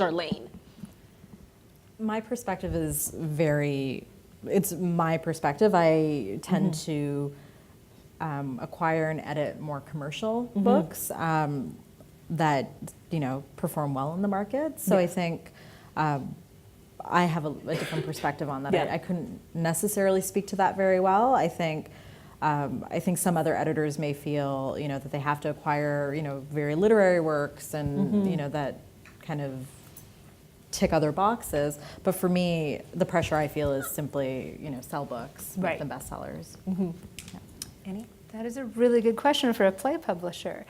our lane? My perspective is it's my perspective. I tend to acquire and edit more commercial books that, perform well in the market. So I think I have a different perspective on that. I couldn't necessarily speak to that very well. I think some other editors may feel, that they have to acquire, very literary works and, that kind of tick other boxes. But for me, the pressure I feel is simply, sell books, make them bestsellers. Annie? That is a really good question for a play publisher.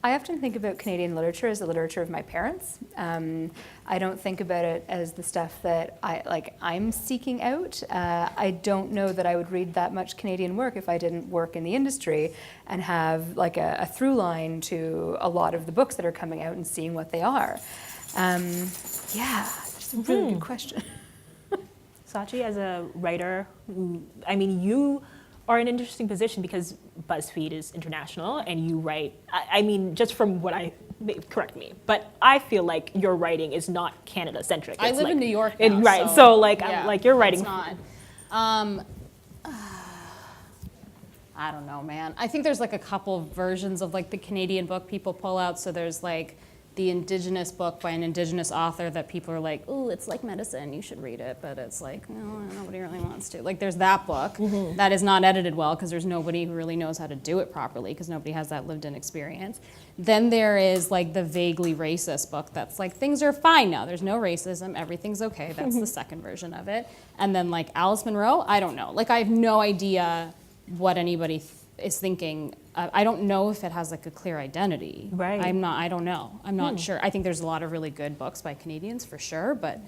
I often think about Canadian literature as the literature of my parents. I don't think about it as the stuff that I'm seeking out. I don't know that I would read that much Canadian work if I didn't work in the industry and have a through line to a lot of the books that are coming out and seeing what they are. Just a really good question. Scaachi, as a writer, you are in an interesting position because BuzzFeed is international and you write, just from what correct me, but I feel like your writing is not Canada-centric. I live in New York now, right, I'm you're writing. It's not. I don't know, man. I think there's a couple versions of the Canadian book people pull out. So there's the Indigenous book by an Indigenous author that people are like, ooh, it's like medicine, you should read it. But it's no, nobody really wants to. There's that book that is not edited well because there's nobody who really knows how to do it properly because nobody has that lived-in experience. Then there is the vaguely racist book that's things are fine now. There's no racism, everything's okay. That's the second version of it. And then Alice Munro, I don't know. I have no idea what anybody is thinking. I don't know if it has a clear identity. Right. I don't know. I'm not sure. I think there's a lot of really good books by Canadians for sure, but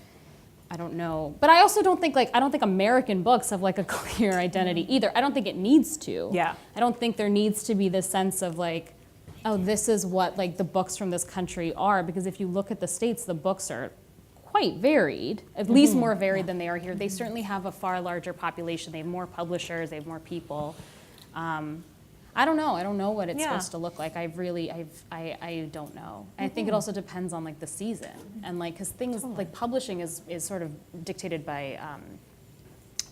I don't know. But I also don't think I don't think American books have a clear identity either. I don't think it needs to. Yeah. I don't think there needs to be this sense of oh, this is what the books from this country are, because if you look at the States, the books are quite varied, at least more varied than they are here. They certainly have a far larger population. They have more publishers, they have more people. I don't know. I don't know what it's supposed to look like. I don't know. I think it also depends on the season and because things publishing is sort of dictated by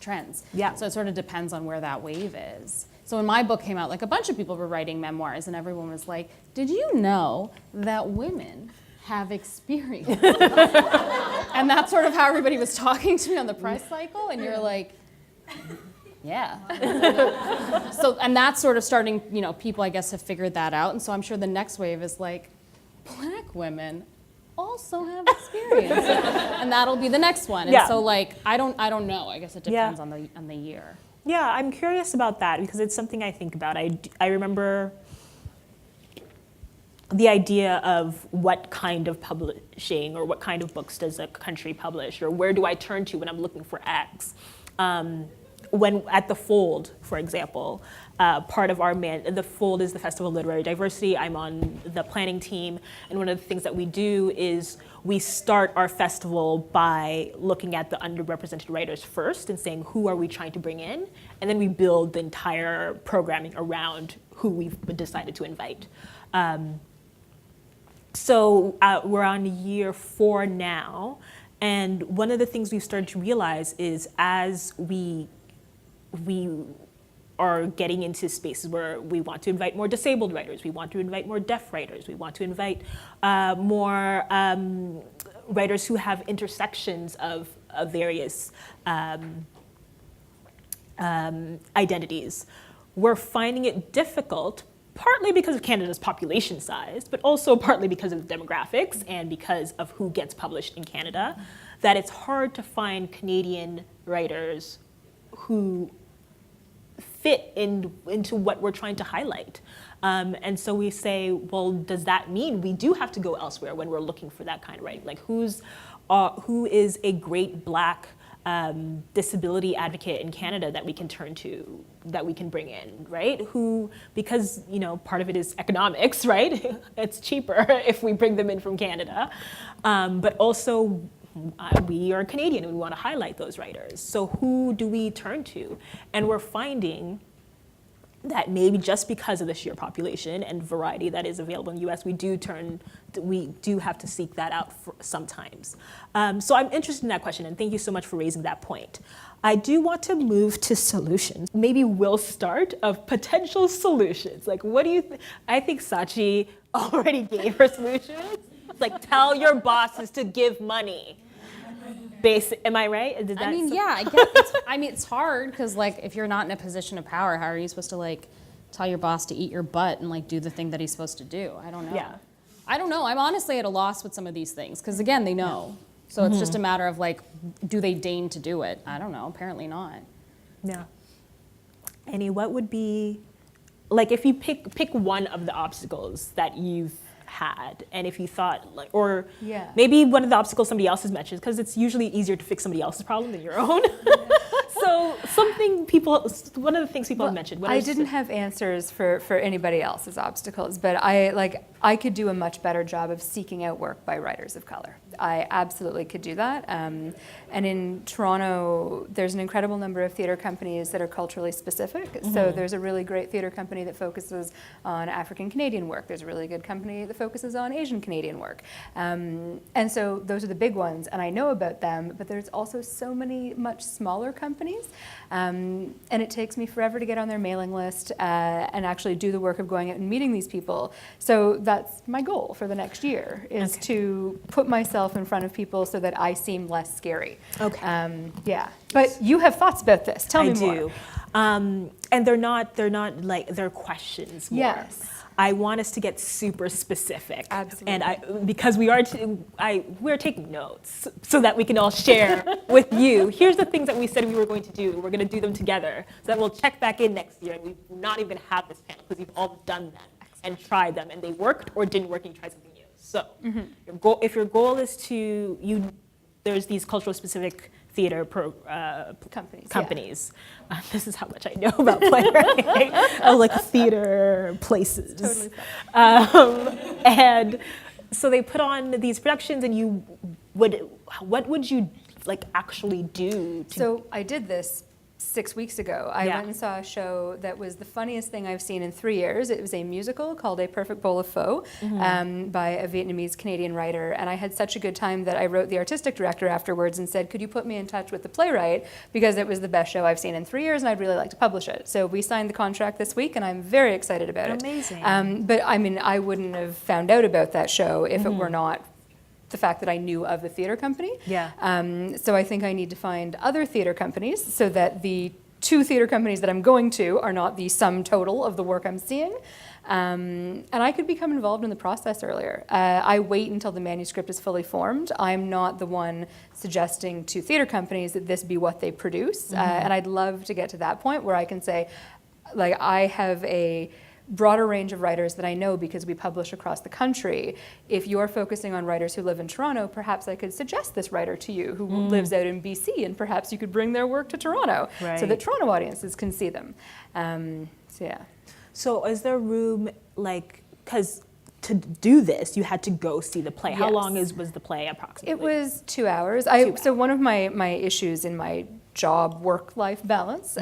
trends. Yeah. So it sort of depends on where that wave is. So when my book came out, a bunch of people were writing memoirs and everyone was like, did you know that women have experience? And that's sort of how everybody was talking to me on the press cycle, and you're like, yeah. So, and that's sort of starting, people I guess have figured that out, and so I'm sure the next wave is black women also have experience, and that'll be the next one. And so I don't know. I guess it depends on the year. Yeah, I'm curious about that because it's something I think about. I remember the idea of what kind of publishing or what kind of books does a country publish, or where do I turn to when I'm looking for X. when at the Fold, for example, part of our the Fold is the Festival of Literary Diversity. I'm on the planning team, and one of the things that we do is we start our festival by looking at the underrepresented writers first and saying, who are we trying to bring in? And then we build the entire programming around who we've decided to invite. So we're on year 4 now, and one of the things we've started to realize is as we are getting into spaces where we want to invite more disabled writers, we want to invite more deaf writers, we want to invite more writers who have intersections of various identities. We're finding it difficult, partly because of Canada's population size, but also partly because of the demographics and because of who gets published in Canada, that it's hard to find Canadian writers who fit into what we're trying to highlight. And so we say, well, does that mean we do have to go elsewhere when we're looking for that kind of writing? Like who is a great Black disability advocate in Canada that we can turn to, that we can bring in, right? Who, because, you know, part of it is economics, right? It's cheaper if we bring them in from Canada. But also, we are Canadian and we want to highlight those writers. So who do we turn to? And we're finding that maybe just because of the sheer population and variety that is available in the US, we do have to seek that out sometimes. So I'm interested in that question, and thank you so much for raising that point. I do want to move to solutions. Maybe we'll start of potential solutions. Like, what do you think? I think Scaachi already gave her solutions. Like, tell your bosses to give money. Am I right? I mean, yeah, I get it's hard because, like, if you're not in a position of power, how are you supposed to, like, tell your boss to eat your butt and, like, do the thing that he's supposed to do? I don't know. Yeah. I don't know. I'm honestly at a loss with some of these things because, again, they know. So it's just a matter of, like, do they deign to do it? I don't know. Apparently not. Yeah. Annie, what would be, like, if you pick one of the obstacles that you've had, and if you thought, like, or maybe one of the obstacles somebody else has mentioned, because it's usually easier to fix somebody else's problem than your own. So one of the things people have mentioned. I didn't have answers for anybody else's obstacles, but I could do a much better job of seeking out work by writers of color. I absolutely could do that. And in Toronto, there's an incredible number of theatre companies that are culturally specific. Mm-hmm. So there's a really great theatre company that focuses on African Canadian work. There's a really good company that focuses on Asian Canadian work. And so those are the big ones, and I know about them, but there's also so many much smaller companies. And it takes me forever to get on their mailing list and actually do the work of going out and meeting these people. So that's my goal for the next year, is to put myself in front of people so that I seem less scary. Okay. Yeah. But you have thoughts about this. Tell me more. I do. And they're not like, they're questions more. Yes. I want us to get super specific. Absolutely. And because we're taking notes so that we can all share with you. Here's the things that we said we were going to do. We're going to do them together so that we'll check back in next year and we've not even had this panel because we've all done them and tried them and they worked or didn't work and you tried something new. So if your goal is there's these cultural specific theater companies. Yeah. This is how much I know about playwriting. Like theater places. Totally. And so they put on these productions, and what would you like actually do? So I did this 6 weeks ago. I went and saw a show that was the funniest thing I've seen in 3 years. It was a musical called A Perfect Bowl of Pho by a Vietnamese Canadian writer. And I had such a good time that I wrote the artistic director afterwards and said, could you put me in touch with the playwright? Because it was the best show I've seen in 3 years and I'd really like to publish it. So we signed the contract this week and I'm very excited about it. Amazing. But I mean, I wouldn't have found out about that show if it were not the fact that I knew of the theater company. Yeah. So I think I need to find other theater companies so that the 2 theater companies that I'm going to are not the sum total of the work I'm seeing. And I could become involved in the process earlier. I wait until the manuscript is fully formed. I'm not the one suggesting to theater companies that this be what they produce. And I'd love to get to that point where I can say, like, I have a broader range of writers that I know because we publish across the country. If you're focusing on writers who live in Toronto, perhaps I could suggest this writer to you who lives out in BC, and perhaps you could bring their work to Toronto so that Toronto audiences can see them. So yeah. So is there room, like, because to do this, you had to go see the play. How Yes. long was the play approximately? It was 2 hours. So one of my issues in my job work-life balance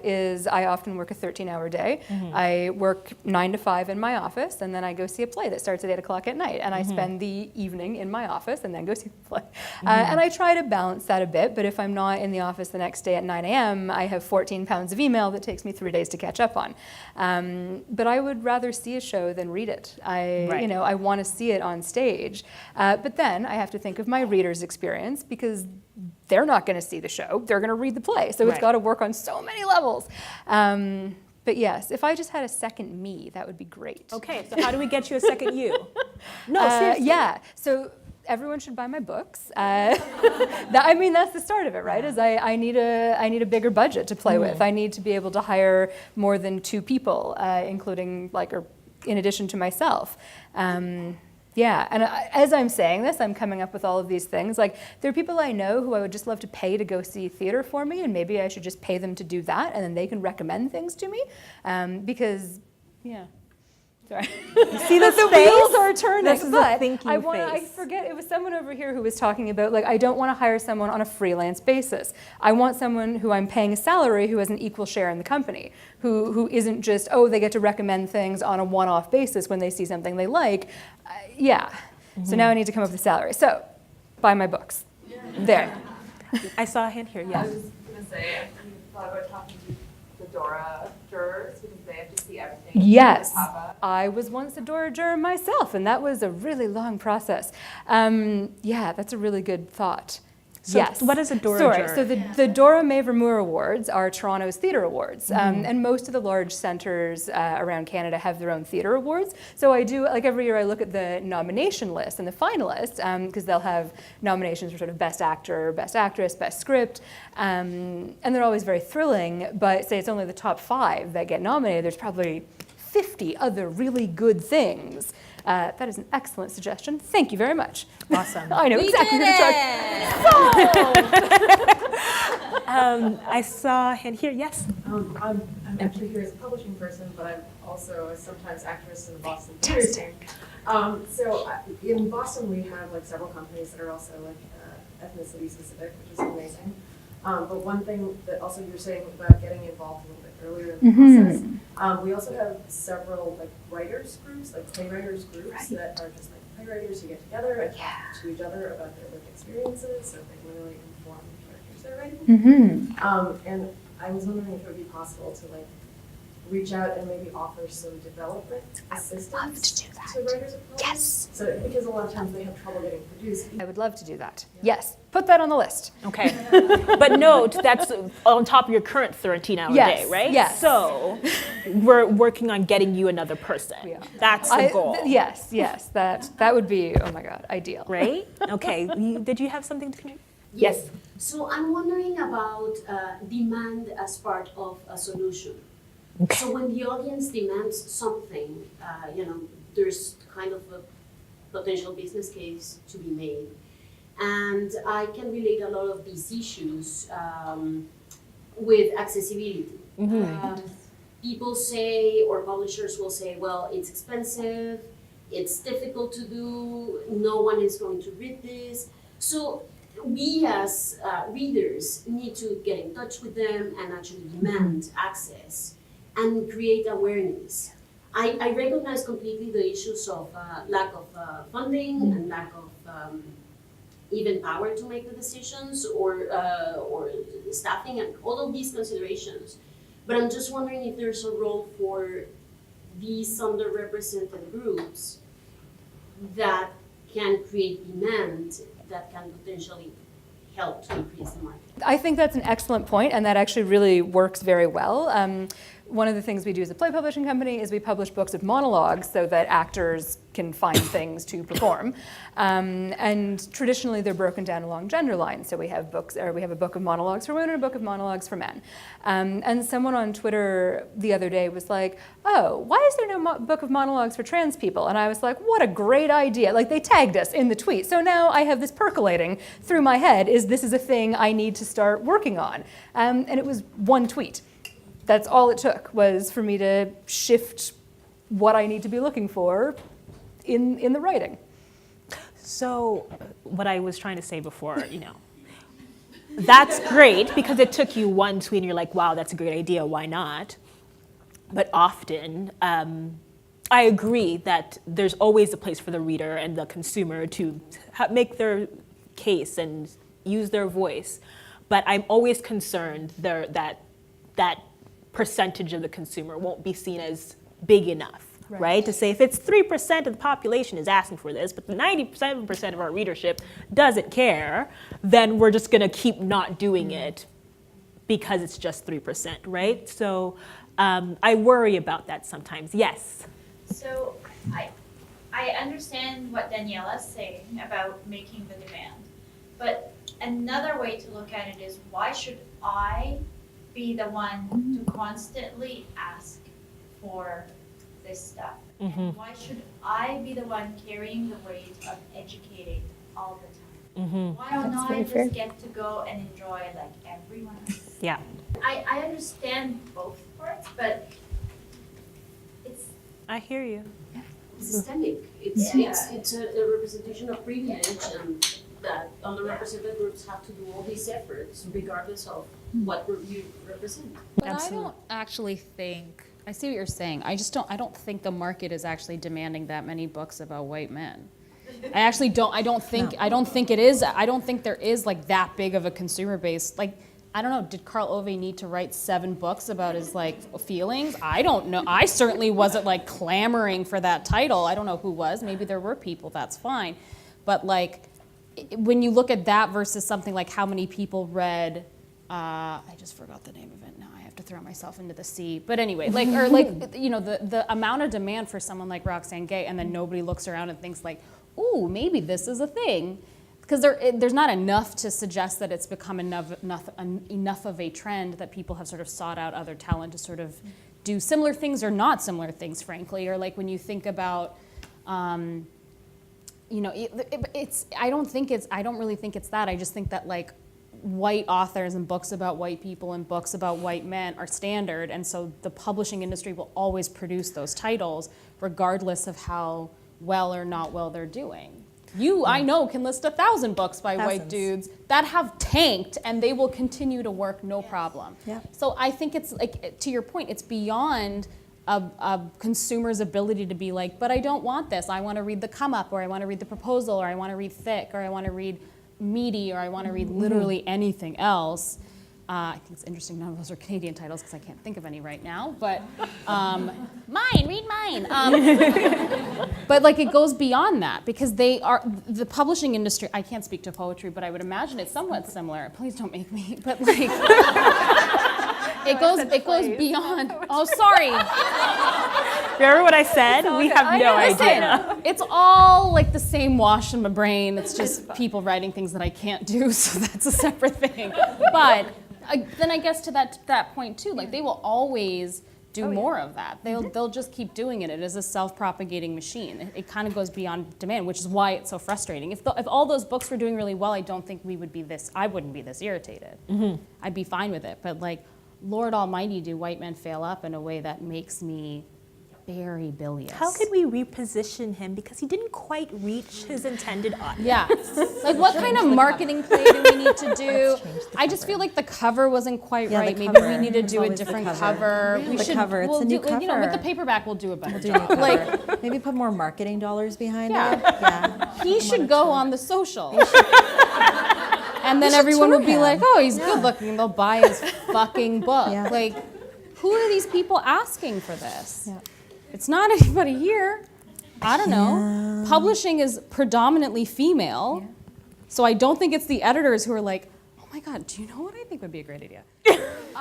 is I often work a 13-hour day. I work 9 to 5 in my office, and then I go see a play that starts at 8 o'clock at night, and I spend the evening in my office and then go see the play. And I try to balance that a bit, but if I'm not in the office the next day at 9 a.m., I have 14 pounds of email that takes me 3 days to catch up on. But I would rather see a show than read it. I want to see it on stage. But then I have to think of my reader's experience, because they're not going to see the show, they're going to read the play. So it's got to work on so many levels. But yes, if I just had a second me, that would be great. Okay, so how do we get you a second you? No, seriously. Yeah, so everyone should buy my books. That's the start of it, right? Is I need a bigger budget to play with. I need to be able to hire more than 2 people, including or in addition to myself. Yeah, and as I'm saying this, I'm coming up with all of these things. Like, there are people I know who I would just love to pay to go see theater for me, and maybe I should just pay them to do that, and then they can recommend things to me, because, yeah. Sorry. See the wheels are turning. This is but a thinking I forget, it was someone over here who was talking about, I don't want to hire someone on a freelance basis. I want someone who I'm paying a salary who has an equal share in the company, who isn't just, they get to recommend things on a one-off basis when they see something they like. So now I need to come up with a salary. So, buy my books. There. I saw a hand here, I yes. was going to say, have you thought about talking to the DORA jurors, because they have to see everything? Yes, I was once a DORA juror myself, and that was a really long process. That's a really good thought. So yes. What is a DORA juror? So the Dora Mae Vermeer Awards are Toronto's theatre awards, and most of the large centres around Canada have their own theatre awards. So I do, every year I look at the nomination list and the finalists, because they'll have nominations for sort of Best Actor, Best Actress, Best Script, and they're always very thrilling, but say it's only the top 5 that get nominated, there's probably 50 other really good things. That is an excellent suggestion. Thank you very much. Awesome. I know exactly who to talk. I saw a hand here, yes. I'm actually here as a publishing person, but I'm also a sometimes actress in the Boston theater scene. In Boston, we have several companies that are also ethnicity specific, which is amazing. But one thing that also you're saying about getting involved a little bit earlier in the process, we also have several writers groups, playwriters groups that are just playwriters who get together and talk to each other about their lived experiences, so they can really inform the characters they're writing. And I was wondering if it would be possible to reach out and maybe offer some development assistance to writers of color. Yes. So because a lot of times they have trouble getting produced. I would love to do that. Yes, put that on the list. Okay. But note, that's on top of your current 13-hour day, right? Yes. So we're working on getting you another person. That's the goal. Yes, that would be, oh my God, ideal. Right? Okay. Did you have something to contribute? Yes. So I'm wondering about demand as part of a solution. Okay. So when the audience demands something, there's kind of a potential business case to be made. And I can relate a lot of these issues with accessibility. People say, or publishers will say, well, it's expensive, it's difficult to do, no one is going to read this. So we as readers need to get in touch with them and actually demand access and create awareness. I recognize completely the issues of lack of funding and lack of even power to make the decisions or staffing and all of these considerations. But I'm just wondering if there's a role for these underrepresented groups that can create demand that can potentially help to increase the market. I think that's an excellent point, and that actually really works very well. one of the things we do as a play publishing company is we publish books with monologues so that actors can find things to perform. And traditionally they're broken down along gender lines. So we have books, or we have a book of monologues for women and a book of monologues for men. And someone on Twitter the other day was like, oh, why is there no book of monologues for trans people? And I was like, what a great idea. Like, they tagged us in the tweet. So now I have this percolating through my head, this is a thing I need to start working on. And it was one tweet. That's all it took, was for me to shift what I need to be looking for in the writing. So what I was trying to say before, that's great because it took you one tweet and you're like, wow, that's a great idea, why not? But often, I agree that there's always a place for the reader and the consumer to make their case and use their voice. But I'm always concerned that percentage of the consumer won't be seen as big enough. Right? To say if it's 3% of the population is asking for this, but the 97% of our readership doesn't care, then we're just gonna keep not doing it because it's just 3%, right? So I worry about that sometimes, yes. So I understand what Daniela's saying about making the demand, but another way to look at it is, why should I be the one to constantly ask for this stuff? And why should I be the one carrying the weight of educating all the time? Why don't I just get to go and enjoy like everyone else? Yeah. I understand both parts, but I hear you. It's systemic. It's a representation of privilege, and that underrepresented groups have to do all these efforts regardless of what group you represent. But I don't actually think, I see what you're saying. I don't think the market is actually demanding that many books about white men. I actually don't. I don't think it is. I don't think there is like that big of a consumer base. Like, I don't know. Did Karl Ove need to write 7 books about his like feelings? I don't know. I certainly wasn't like clamoring for that title. I don't know who was. Maybe there were people. That's fine. But like, when you look at that versus something like how many people read, I just forgot the name of it now. I have to throw myself into the sea. But anyway, like, or like, the amount of demand for someone like Roxane Gay, and then nobody looks around and thinks like, ooh, maybe this is a thing. Because there's not enough to suggest that it's become enough of a trend that people have sort of sought out other talent to sort of do similar things or not similar things, frankly. Or like when you think about, I don't really think it's that. I just think that like white authors and books about white people and books about white men are standard, and so the publishing industry will always produce those titles regardless of how well or not well they're doing. You, I know, can list 1,000 books by white dudes that have tanked, and they will continue to work no problem. Yeah. So I think it's like, to your point, it's beyond a consumer's ability to be like, but I don't want this. I want to read the come up, or I want to read the proposal, or I want to read thick, or I want to read meaty, or I want to read literally anything else. I think it's interesting none of those are Canadian titles because I can't think of any right now, but read mine. But like, it goes beyond that, because they are, the publishing industry, I can't speak to poetry, but I would imagine it's somewhat similar. Please don't make me, but like, it goes beyond, oh, sorry. Remember what I said? We have no idea. It's all like the same wash in my brain. It's just people writing things that I can't do, so that's a separate thing. But then I guess to that point too, like they will always do more of that. They'll just keep doing it. It is a self-propagating machine. It kind of goes beyond demand, which is why it's so frustrating. If all those books were doing really well, I don't think I wouldn't be this irritated. I'd be fine with it. But like, Lord Almighty, do white men fail up in a way that makes me very bilious. How could we reposition him, because he didn't quite reach his intended audience? Yeah. Like, what kind of marketing play do we need to do? I just feel like the cover wasn't quite right. Maybe we need to do a different cover. It's the new cover. You know, with the paperback, we'll do a better job. Like, maybe put more marketing dollars behind it. Yeah. He should go on the social. And then everyone would be like, oh, he's good looking, and they'll buy his fucking book. Yeah. Like, who are these people asking for this? Yeah. It's not anybody here. I don't know. Publishing is predominantly female. Yeah. So I don't think it's the editors who are like, oh my God, do you know what I think would be a great idea?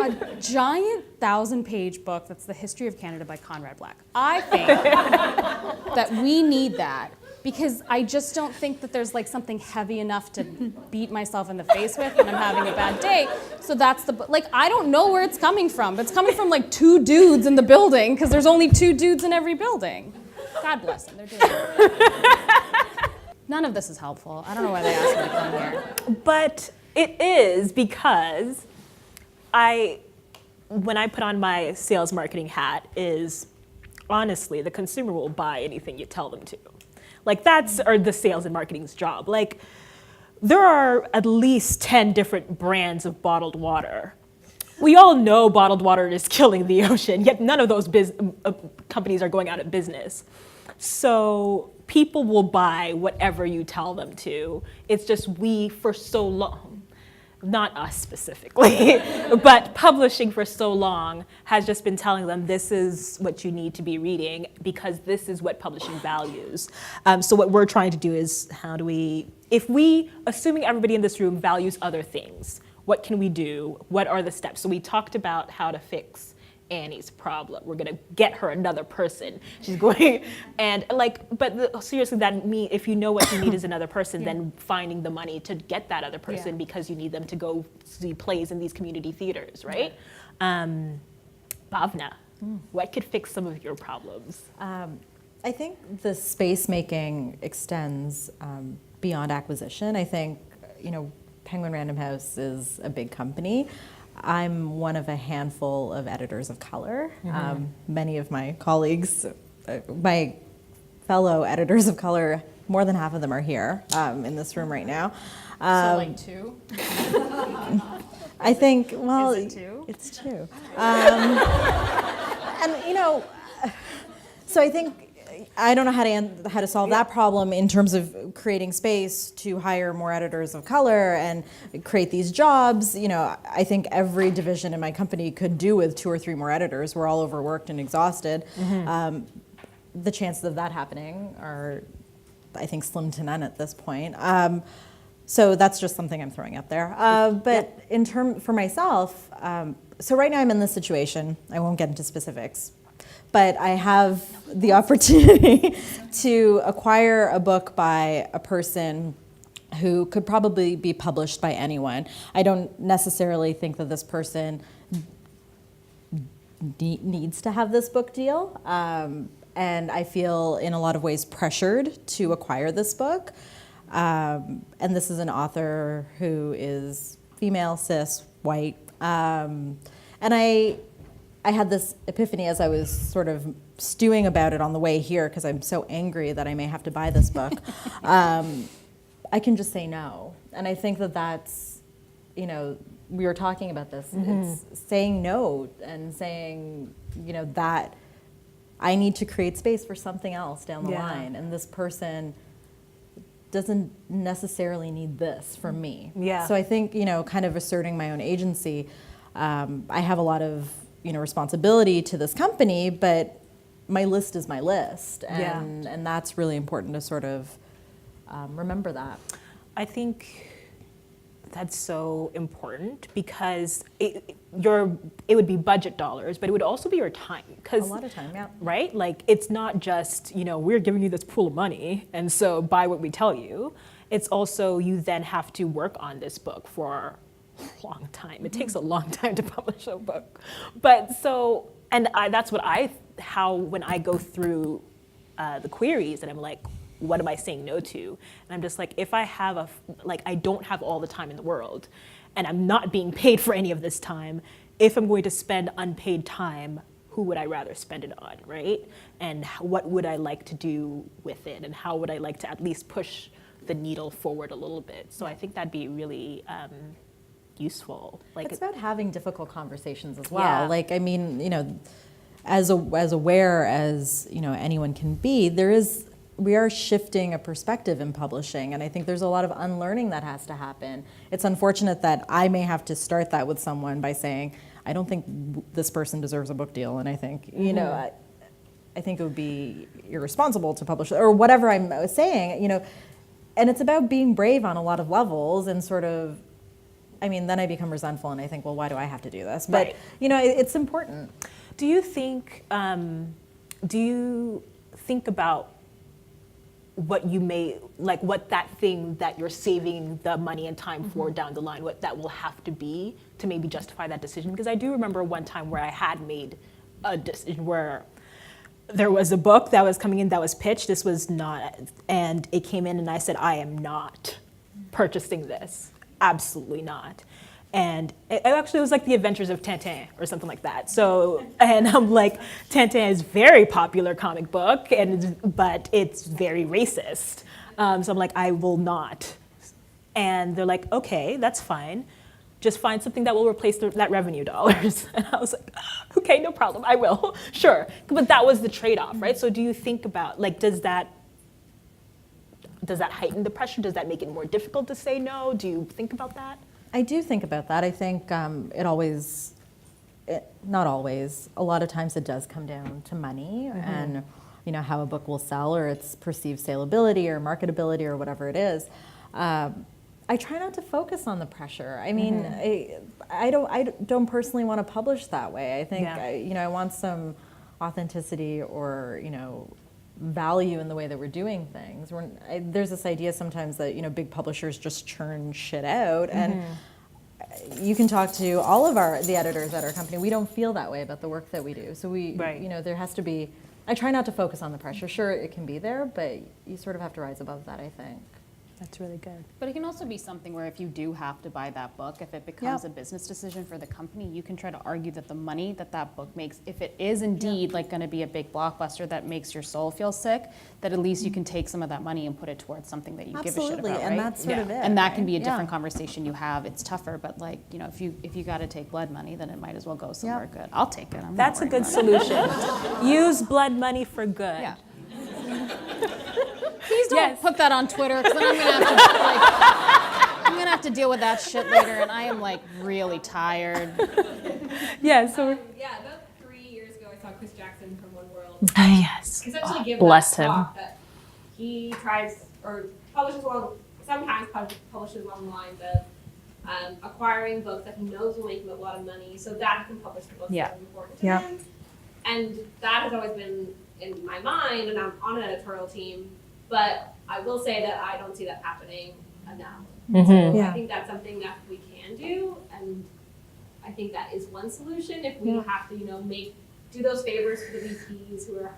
A giant 1,000-page book that's the history of Canada by Conrad Black. I think that we need that because I just don't think that there's like something heavy enough to beat myself in the face with when I'm having a bad day. So that's the, like, I don't know where it's coming from, but it's coming from like 2 dudes in the building because there's only 2 dudes in every building. God bless them, they're doing it. None of this is helpful. I don't know why they asked me to come here. But it is because when I put on my sales marketing hat is, honestly, the consumer will buy anything you tell them to. Like that's, or the sales and marketing's job. Like there are at least 10 different brands of bottled water. We all know bottled water is killing the ocean, yet none of those companies are going out of business. So people will buy whatever you tell them to. It's just we, for so long, not us specifically, but publishing for so long has just been telling them this is what you need to be reading because this is what publishing values. So what we're trying to do is how do we, if we, assuming everybody in this room values other things, what can we do? What are the steps? So we talked about how to fix Annie's problem. We're gonna get her another person. She's going, and like, but seriously, that means if you know what you need is another person, then finding the money to get that other person because you need them to go see plays in these community theaters, right? Bhavna, what could fix some of your problems? I think the space making extends beyond acquisition. I think, Penguin Random House is a big company. I'm one of a handful of editors of color. Many of my colleagues, my fellow editors of color, more than half of them are here in this room right now. So like 2? I think, well, is it 2? It's 2. And so I think I don't know how to solve that problem in terms of creating space to hire more editors of color and create these jobs. I think every division in my company could do with 2 or 3 more editors. We're all overworked and exhausted. The chances of that happening are, I think, slim to none at this point. So that's just something I'm throwing up there. But for myself, so right now I'm in this situation. I won't get into specifics. But I have the opportunity to acquire a book by a person who could probably be published by anyone. I don't necessarily think that this person needs to have this book deal. And I feel in a lot of ways pressured to acquire this book. And this is an author who is female, cis, white. And I had this epiphany as I was sort of stewing about it on the way here because I'm so angry that I may have to buy this book. I can just say no. And I think that that's, we were talking about this. It's saying no and saying, that I need to create space for something else down the line. And this person doesn't necessarily need this from me. So I think, kind of asserting my own agency, I have a lot of responsibility to this company, but my list is my list, and that's really important to sort of remember that. I think that's so important because it would be budget dollars, but it would also be your time. A lot of time, right? Like it's not just we're giving you this pool of money, and so buy what we tell you. It's also you then have to work on this book for long time. It takes a long time to publish a book. But so, and that's what when I go through the queries and I'm like, what am I saying no to? And I'm just like, if I have I don't have all the time in the world and I'm not being paid for any of this time, if I'm going to spend unpaid time, who would I rather spend it on, right? And what would I like to do with it? And how would I like to at least push the needle forward a little bit? So I think that'd be really, useful. It's about having difficult conversations as well. As aware as anyone can be, we are shifting a perspective in publishing, and I think there's a lot of unlearning that has to happen. It's unfortunate that I may have to start that with someone by saying, I don't think this person deserves a book deal, and I think I think it would be irresponsible to publish it, or whatever I'm saying. And it's about being brave on a lot of levels and sort of I mean, then I become resentful and I think, well, why do I have to do this? But, Right. you know, it's important. Do you think about what you may, like what that thing that you're saving the money and time for down the line, what that will have to be to maybe justify that decision? Because I do remember one time where I had made a decision where there was a book that was coming in that was pitched, this was not, and it came in and I said, I am not purchasing this, absolutely not. And it actually was like The Adventures of Tintin or something like that. So, and I'm like, Tintin is a very popular comic book, but it's very racist. So I'm like, I will not. And they're like, okay, that's fine. Just find something that will replace that revenue dollars. And I was like, okay, no problem, I will, sure. But that was the trade-off, right? So do you think about, like, does that heighten the pressure? Does that make it more difficult to say no? Do you think about that? I do think about that. I think not always, a lot of times it does come down to money and, you know, how a book will sell or its perceived saleability or marketability or whatever it is. I try not to focus on the pressure. I mean, I don't personally want to publish that way. I think, you know, I want some authenticity or, you know, value in the way that we're doing things. There's this idea sometimes that, you know, big publishers just churn shit out, and you can talk to all of the editors at our company. We don't feel that way about the work that we do. So you know, there has to be, I try not to focus on the pressure. Sure, it can be there, but you sort of have to rise above that, I think. That's really good. But it can also be something where if you do have to buy that book, if it becomes a business decision for the company, you can try to argue that the money that that book makes, if it is indeed like going to be a big blockbuster that makes your soul feel sick, that at least you can take some of that money and put it towards something that you give a shit about, right? And that's sort of it. And that can be a different conversation you have. It's tougher, but like, you know, if you got to take blood money, then it might as well go somewhere good. I'll take it. That's a good solution. Use blood money for good. Yeah. Please don't put that on Twitter, because then I'm gonna have to deal with that shit later, and I am like really tired. About 3 years ago, I saw Chris Jackson from One World. Yes. Essentially, give bless that him. talk that he tries or sometimes publishes along the lines of acquiring books that he knows will make him a lot of money, so that he can publish the books that are important to him. And that has always been in my mind, and I'm on an editorial team. But I will say that I don't see that happening enough. So I think that's something that we can do, and I think that is one solution if we have to, you know, do those favors for the VPs who are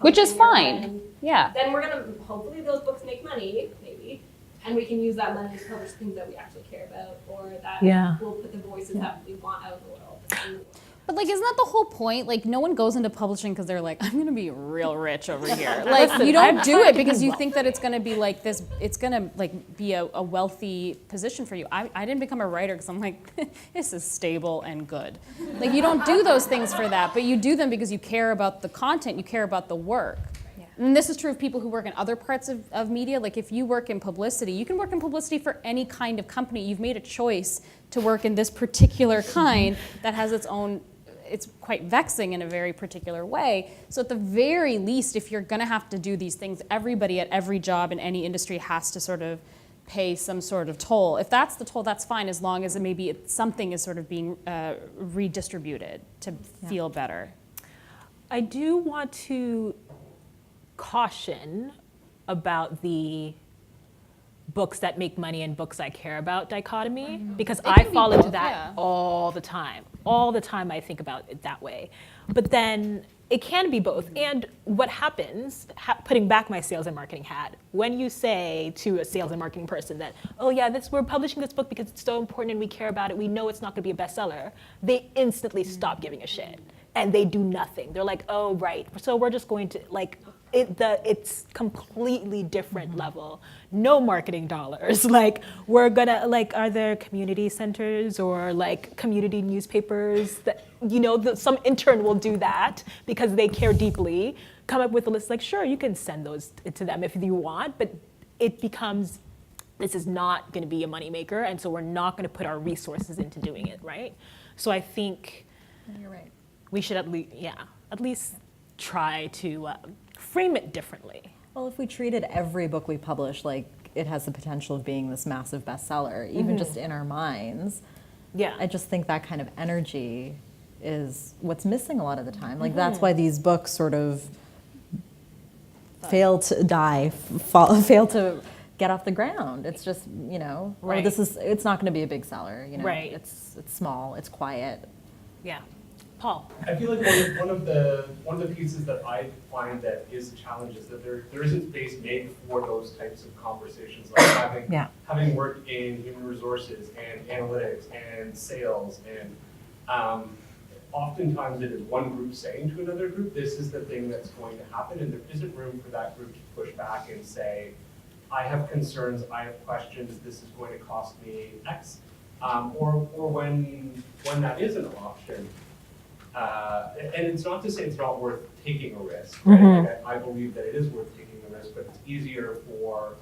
Which is fine. Then we're gonna hopefully those books make money, maybe, and we can use that money to publish things that we actually care about, or that will put the voices that we want out in the world. But like, isn't that the whole point? Like, no one goes into publishing because they're like, I'm gonna be real rich over here. Like, you don't do it because you think that it's gonna be like this. It's gonna like be a wealthy position for you. I didn't become a writer because I'm like, this is stable and good. Like, you don't do those things for that, but you do them because you care about the content, you care about the work. And this is true of people who work in other parts of media. Like, if you work in publicity, you can work in publicity for any kind of company. You've made a choice to work in this particular kind that has its own. It's quite vexing in a very particular way. So at the very least, if you're gonna have to do these things, everybody at every job in any industry has to sort of pay some sort of toll. If that's the toll, that's fine, as long as something is sort of being redistributed to feel better. I do want to caution about the books that make money and books I care about dichotomy, because I fall into that all the time. All the time I think about it that way. But then it can be both. And what happens, putting back my sales and marketing hat, when you say to a sales and marketing person that, oh yeah, we're publishing this book because it's so important and we care about it, we know it's not gonna be a bestseller, they instantly stop giving a shit. And they do nothing. They're like, oh, right, so we're just going to, like, it's completely different level. No marketing dollars. Like, we're gonna, like, are there community centers or like community newspapers that, you know, some intern will do that because they care deeply, come up with a list, like, sure, you can send those to them if you want, but it becomes, this is not gonna be a moneymaker, and so we're not gonna put our resources into doing it, right? So I think you're right. We should at least try to frame it differently. Well, if we treated every book we publish like it has the potential of being this massive bestseller, even just in our minds. Yeah. I just think that kind of energy is what's missing a lot of the time. Like that's why these books sort of fail to die, fail to get off the ground. It's just, you know, Right. it's not going to be a big seller, you know. Right. It's small, it's quiet. Yeah. Paul. I feel like one of the pieces that I find that is a challenge is that there isn't space made for those types of conversations, like having worked in human resources and analytics and sales, and oftentimes it is one group saying to another group, this is the thing that's going to happen, and there isn't room for that group to push back and say, I have concerns, I have questions, this is going to cost me X, or when that isn't an option. And it's not to say it's not worth taking a risk, right? Like I believe that it is worth taking a risk, but it's easier for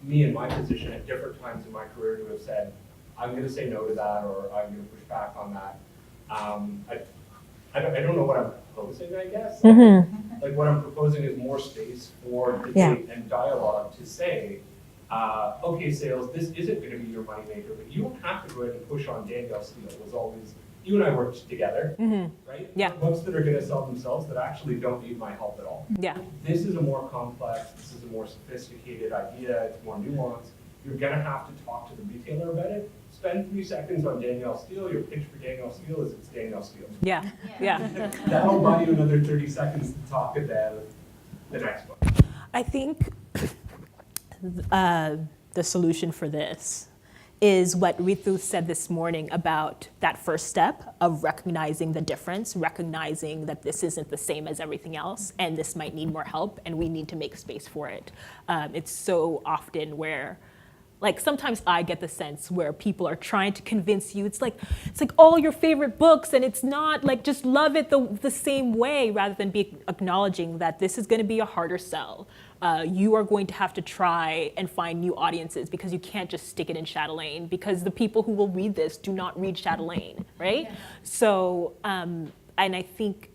me in my position at different times in my career to have said, I'm going to say no to that, or I'm going to push back on that. I don't know what I'm proposing, I guess. Like what I'm proposing is more space for debate and dialogue to say, okay, sales, this isn't going to be your moneymaker, but you don't have to go ahead and push on Danielle Steele. It was always, you and I worked together, right? Yeah. Books that are going to sell themselves that actually don't need my help at all. Yeah. This is a more complex, this is a more sophisticated idea, it's more nuanced. You're going to have to talk to the retailer about it. Spend 3 seconds on Danielle Steele. Your pitch for Danielle Steele is it's Danielle Steele. Yeah. Yeah. That'll buy you another 30 seconds to talk about the next book. I think the solution for this is what Ritu said this morning about that first step of recognizing the difference, recognizing that this isn't the same as everything else, and this might need more help, and we need to make space for it. It's so often where, like sometimes I get the sense where people are trying to convince you, it's like all your favorite books, and it's not like just love it the same way, rather than be acknowledging that this is going to be a harder sell. You are going to have to try and find new audiences because you can't just stick it in Chatelaine, because the people who will read this do not read Chatelaine, right? Yeah. So, and I think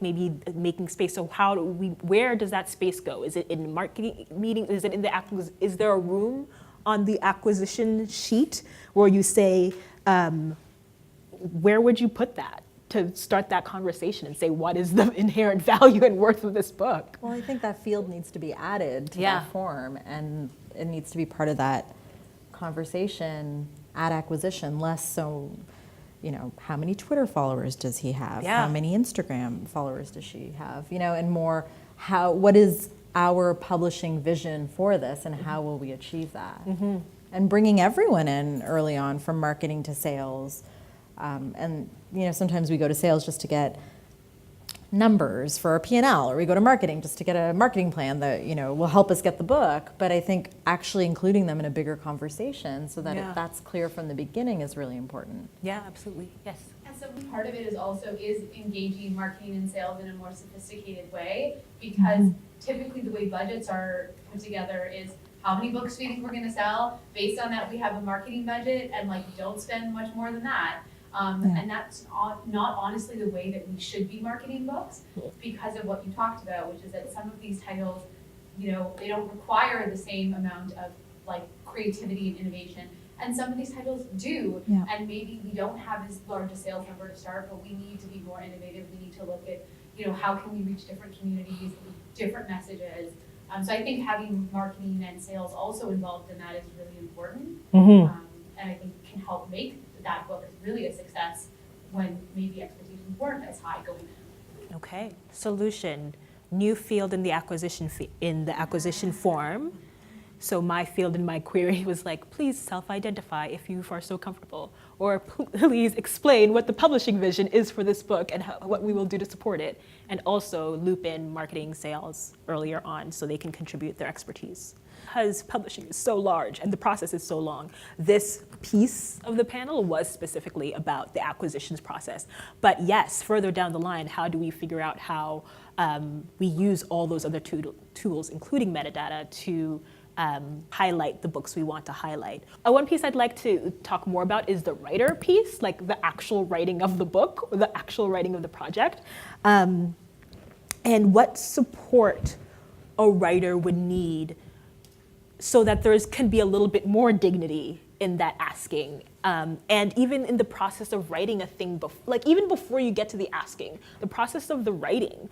maybe making space. So where does that space go? Is it in marketing meeting? Is it in is there a room on the acquisition sheet where you say, where would you put that to start that conversation and say, what is the inherent value and worth of this book? Well, I think that field needs to be added to that form, and it needs to be part of that conversation at acquisition, less so, you know, how many Twitter followers does he have? How many Instagram followers does she have? You know, and more what is our publishing vision for this, and how will we achieve that? And bringing everyone in early on, from marketing to sales. And, you know, sometimes we go to sales just to get numbers for our P&L, or we go to marketing just to get a marketing plan that, you know, will help us get the book. But I think actually including them in a bigger conversation so that if that's clear from the beginning is really important. Yeah, absolutely. Yes. And so part of it is also engaging marketing and sales in a more sophisticated way, because typically the way budgets are put together is how many books do we think we're going to sell? Based on that, we have a marketing budget, and like don't spend much more than that. And that's not honestly the way that we should be marketing books, because of what you talked about, which is that some of these titles, you know, they don't require the same amount of like creativity and innovation. And some of these titles do, and maybe we don't have as large a sales number to start, but we need to be more innovative. We need to look at, you know, how can we reach different communities with different messages. So I think having marketing and sales also involved in that is really important, and I think can help make that book really a success when maybe expectations weren't as high going in. Okay, solution, new field in the acquisition form. So my field in my query was like, please self-identify if you are so comfortable, or please explain what the publishing vision is for this book and what we will do to support it, and also loop in marketing, sales earlier on so they can contribute their expertise. Because publishing is so large and the process is so long, this piece of the panel was specifically about the acquisitions process. But yes, further down the line, how do we figure out how we use all those other tools, including metadata, to highlight the books we want to highlight. One piece I'd like to talk more about is the writer piece, like the actual writing of the book, or the actual writing of the project, and what support a writer would need so that can be a little bit more dignity in that asking. And even in the process of writing a thing, like even before you get to the asking, the process of the writing,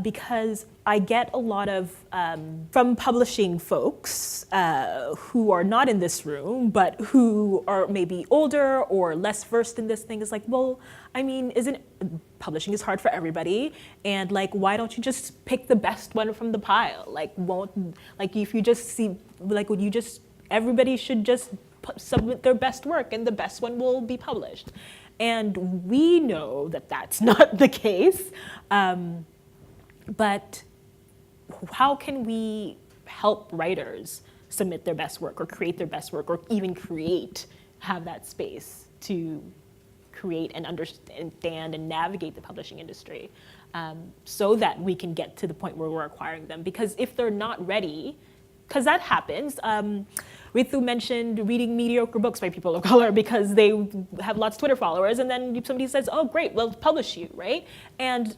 because I get a lot of, from publishing folks who are not in this room, but who are maybe older or less versed in this thing, is like, well, I mean, publishing is hard for everybody, and like, why don't you just pick the best one from the pile? Like, if you just see, like, everybody should just submit their best work and the best one will be published. And we know that that's not the case. But how can we help writers submit their best work or create their best work, or even have that space to create and understand and navigate the publishing industry, so that we can get to the point where we're acquiring them? Because if they're not ready, because that happens. Ritu mentioned reading mediocre books by people of color because they have lots of Twitter followers, and then somebody says, oh, great, well, publish you, right? And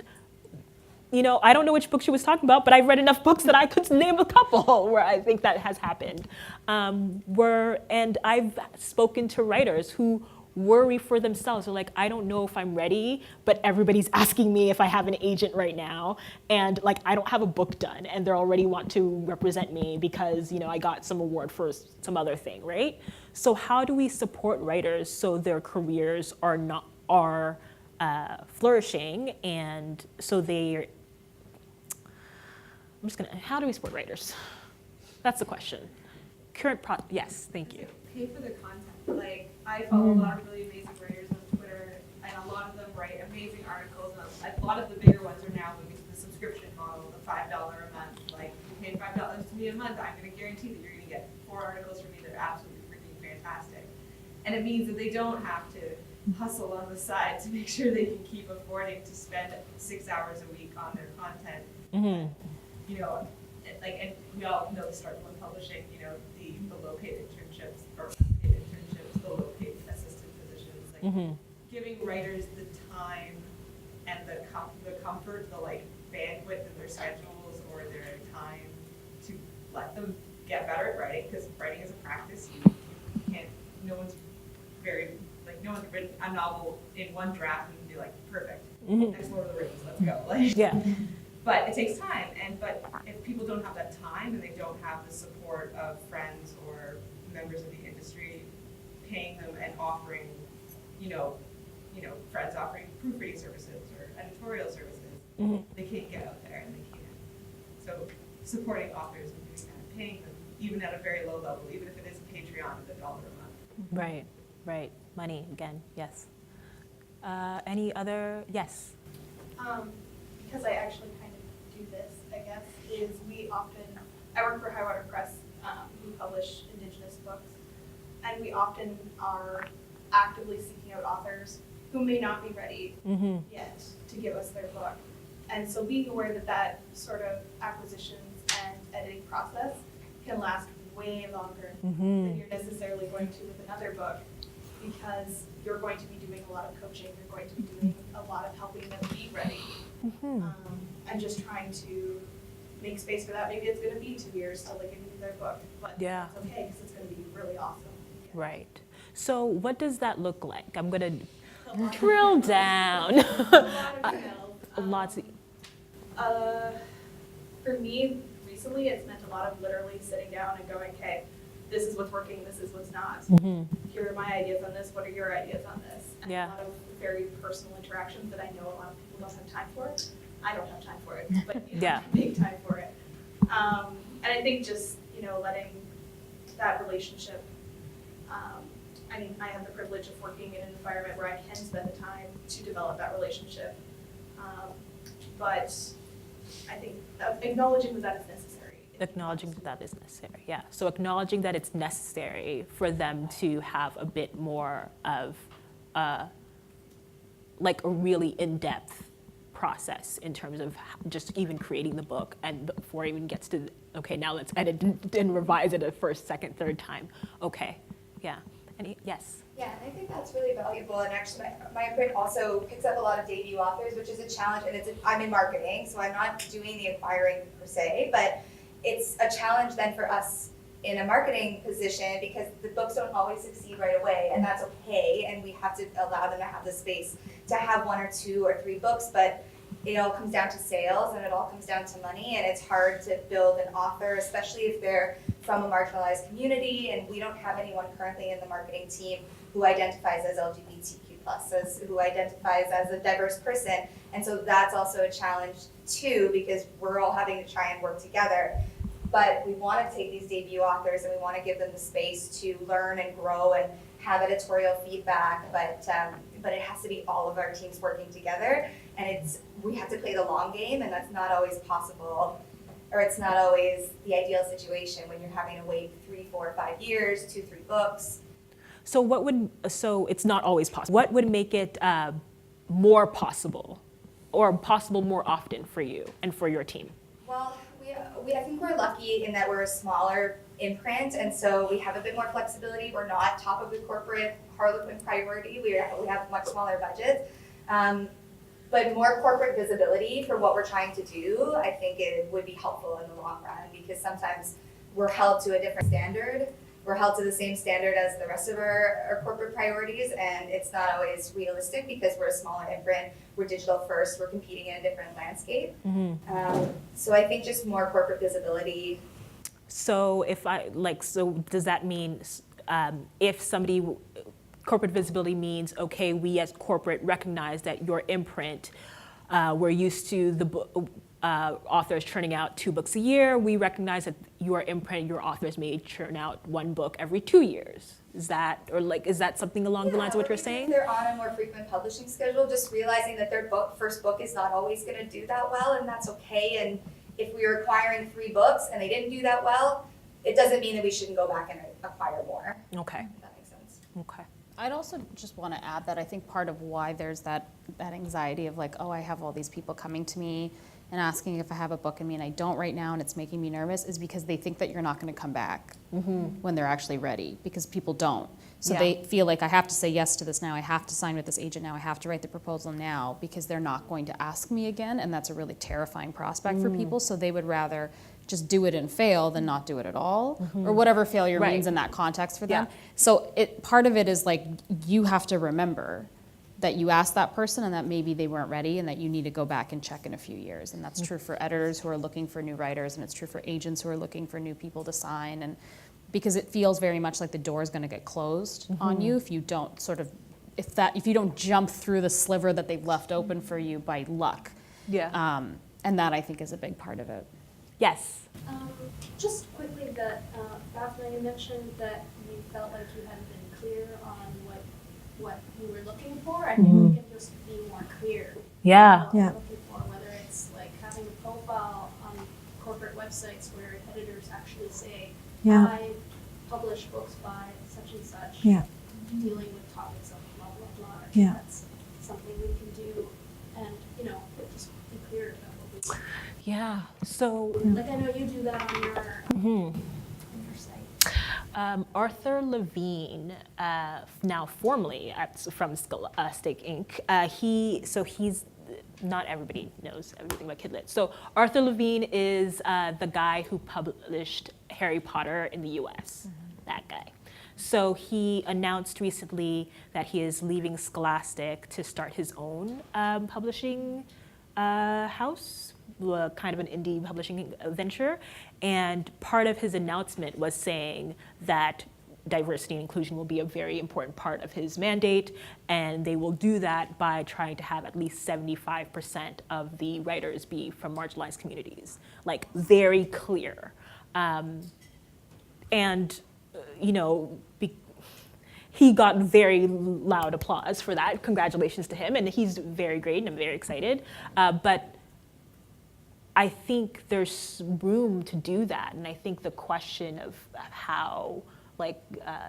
I don't know which book she was talking about, but I've read enough books that I could name a couple where I think that has happened. And I've spoken to writers who worry for themselves. They're like, I don't know if I'm ready, but everybody's asking me if I have an agent right now, and like, I don't have a book done, and they already want to represent me because I got some award for some other thing, right? So how do we support writers so their careers are flourishing, and so how do we support writers? That's the question. Yes, thank you. Pay for the content. Like, I follow a lot of really amazing writers on Twitter, and a lot of them write amazing articles. And a lot of the bigger ones are now moving to the subscription model, the $5 a month. Like, you pay $5 to me a month, I'm going to guarantee that you're going to get 4 articles from me that are absolutely freaking fantastic. And it means that they don't have to hustle on the side to make sure they can keep affording to spend 6 hours a week on their content. Mm-hmm. And we all know the struggle in publishing, the low-paid internships, or unpaid internships, the low-paid assistant positions, like giving writers the time and the comfort, the bandwidth in their schedules or their time to let them get better at writing, because writing is a practice. You can't, no one's written a novel in one draft and be like, perfect, next Lord of the Rings, let's go. Yeah. But it takes time, but if people don't have that time and they don't have the support of friends or members of the industry paying them and offering, friends offering proofreading services or editorial services, they can't get out there and they can't. So supporting authors and doing that, paying them even at a very low level, even if it is a Patreon of $1 a month. Right. Money again. Yes. Any other? Yes. Because I actually kind of do this, I guess, is I work for Highwater Press, who publish Indigenous books, and we often are actively seeking out authors who may not be ready yet to give us their book. And so being aware that sort of acquisitions and editing process can last way longer than you're necessarily going to with another book, because you're going to be doing a lot of coaching, you're going to be doing a lot of helping them be ready. And just trying to make space for that. Maybe it's going to be 2 years till they give you their book, but yeah, it's okay because it's going to be really awesome. Yeah. Right. So what does that look like? I'm going to drill down. Lots of. For me, recently, it's meant a lot of literally sitting down and going, okay, this is what's working, this is what's not. Here are my ideas on this, what are your ideas on this? And a lot of very personal interactions that I know a lot of people don't have time for. I don't have time for it, but make time for it. And I think just, letting that relationship, I have the privilege of working in an environment where I can spend the time to develop that relationship. But I think acknowledging that is necessary. Acknowledging that is necessary, yeah. So acknowledging that it's necessary for them to have a bit more of a really in-depth process in terms of just even creating the book, and before it even gets to, okay, now let's edit and revise it a first, second, third time. Okay, yeah. Yes? Yeah, and I think that's really valuable, and actually my imprint also picks up a lot of debut authors, which is a challenge, and I'm in marketing, so I'm not doing the acquiring per se, but it's a challenge then for us in a marketing position because the books don't always succeed right away, and that's okay, and we have to allow them to have the space to have 1 or 2 or 3 books, but it all comes down to sales and it all comes down to money, and it's hard to build an author, especially if they're from a marginalized community, and we don't have anyone currently in the marketing team who identifies as LGBTQ+, who identifies as a diverse person, and so that's also a challenge too, because we're all having to try and work together. But we want to take these debut authors and we want to give them the space to learn and grow and have editorial feedback, but it has to be all of our teams working together, and we have to play the long game, and that's not always possible, or it's not always the ideal situation when you're having to wait 3, 4, 5 years, 2, 3 books. So it's not always possible. What would make it more possible, or possible more often for you and for your team? Well, I think we're lucky in that we're a smaller imprint, and so we have a bit more flexibility. We're not top of the corporate Harlequin priority. We have much smaller budgets, but more corporate visibility for what we're trying to do, I think it would be helpful in the long run, because sometimes we're held to a different standard. We're held to the same standard as the rest of our corporate priorities, and it's not always realistic because we're a smaller imprint, we're digital first, we're competing in a different landscape. So I think just more corporate visibility. So so does that mean if somebody, corporate visibility means, okay, we as corporate recognize that your imprint, we're used to the authors churning out 2 books a year. We recognize that your imprint, your authors may churn out 1 book every 2 years. Is that something along the lines of what you're saying? If they're on a more frequent publishing schedule, just realizing that their first book is not always going to do that well, and that's okay. And if we are acquiring 3 books and they didn't do that well, it doesn't mean that we shouldn't go back and acquire more. Okay. If that makes sense. Okay. I'd also just want to add that I think part of why there's that anxiety of like, oh, I have all these people coming to me and asking if I have a book in me and I don't right now and it's making me nervous, is because they think that you're not going to come back when they're actually ready, because people don't. So they feel like I have to say yes to this now, I have to sign with this agent now, I have to write the proposal now, because they're not going to ask me again, and that's a really terrifying prospect for people, so they would rather just do it and fail than not do it at all, or whatever failure means in that context for them. So part of it is like, you have to remember that you asked that person and that maybe they weren't ready, and that you need to go back and check in a few years. And that's true for editors who are looking for new writers, and it's true for agents who are looking for new people to sign. And because it feels very much like the door is going to get closed on you if you don't if you don't jump through the sliver that they've left open for you by luck. And that, I think, is a big part of it. Yes. Just quickly, that Bhavna, you mentioned that you felt like you hadn't been clear on what you were looking for. I think we can just be more clear. What we're looking for, whether it's like having a profile on corporate websites where editors actually say, I publish books by such and such, dealing with topics of blah blah blah. I think that's something we can do, and just be clear about what we do. Yeah. So. Like, I know you do that on your site. Arthur Levine, now formerly from Stake Inc., he's, not everybody knows everything about Kidlit. So Arthur Levine is the guy who published Harry Potter in the US, that guy. So he announced recently that he is leaving Scholastic to start his own publishing house, kind of an indie publishing venture. And part of his announcement was saying that diversity and inclusion will be a very important part of his mandate, and they will do that by trying to have at least 75% of the writers be from marginalized communities, like very clear. He got very loud applause for that. Congratulations to him, and he's very great, and I'm very excited. But I think there's room to do that, and I think the question of how, like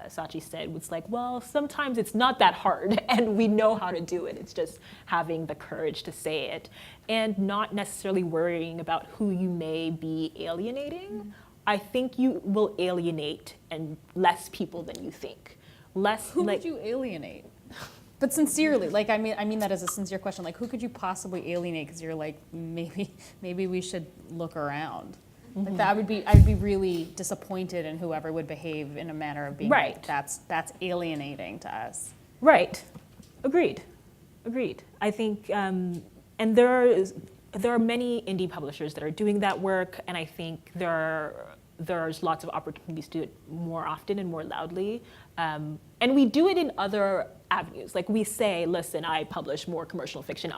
Scaachi said, was like, well, sometimes it's not that hard, and we know how to do it. It's just having the courage to say it, and not necessarily worrying about who you may be alienating. I think you will alienate and less people than you think. Who would you alienate? But sincerely, like I mean that as a sincere question. Like, who could you possibly alienate? Because you're like, maybe we should look around. Like that I'd be really disappointed in whoever would behave in a manner of being Right. like, that's alienating to us. Right. Agreed. I think, and there are many indie publishers that are doing that work, and I think there's lots of opportunities to do it more often and more loudly. And we do it in other avenues. Like we say, listen, I publish more commercial fiction.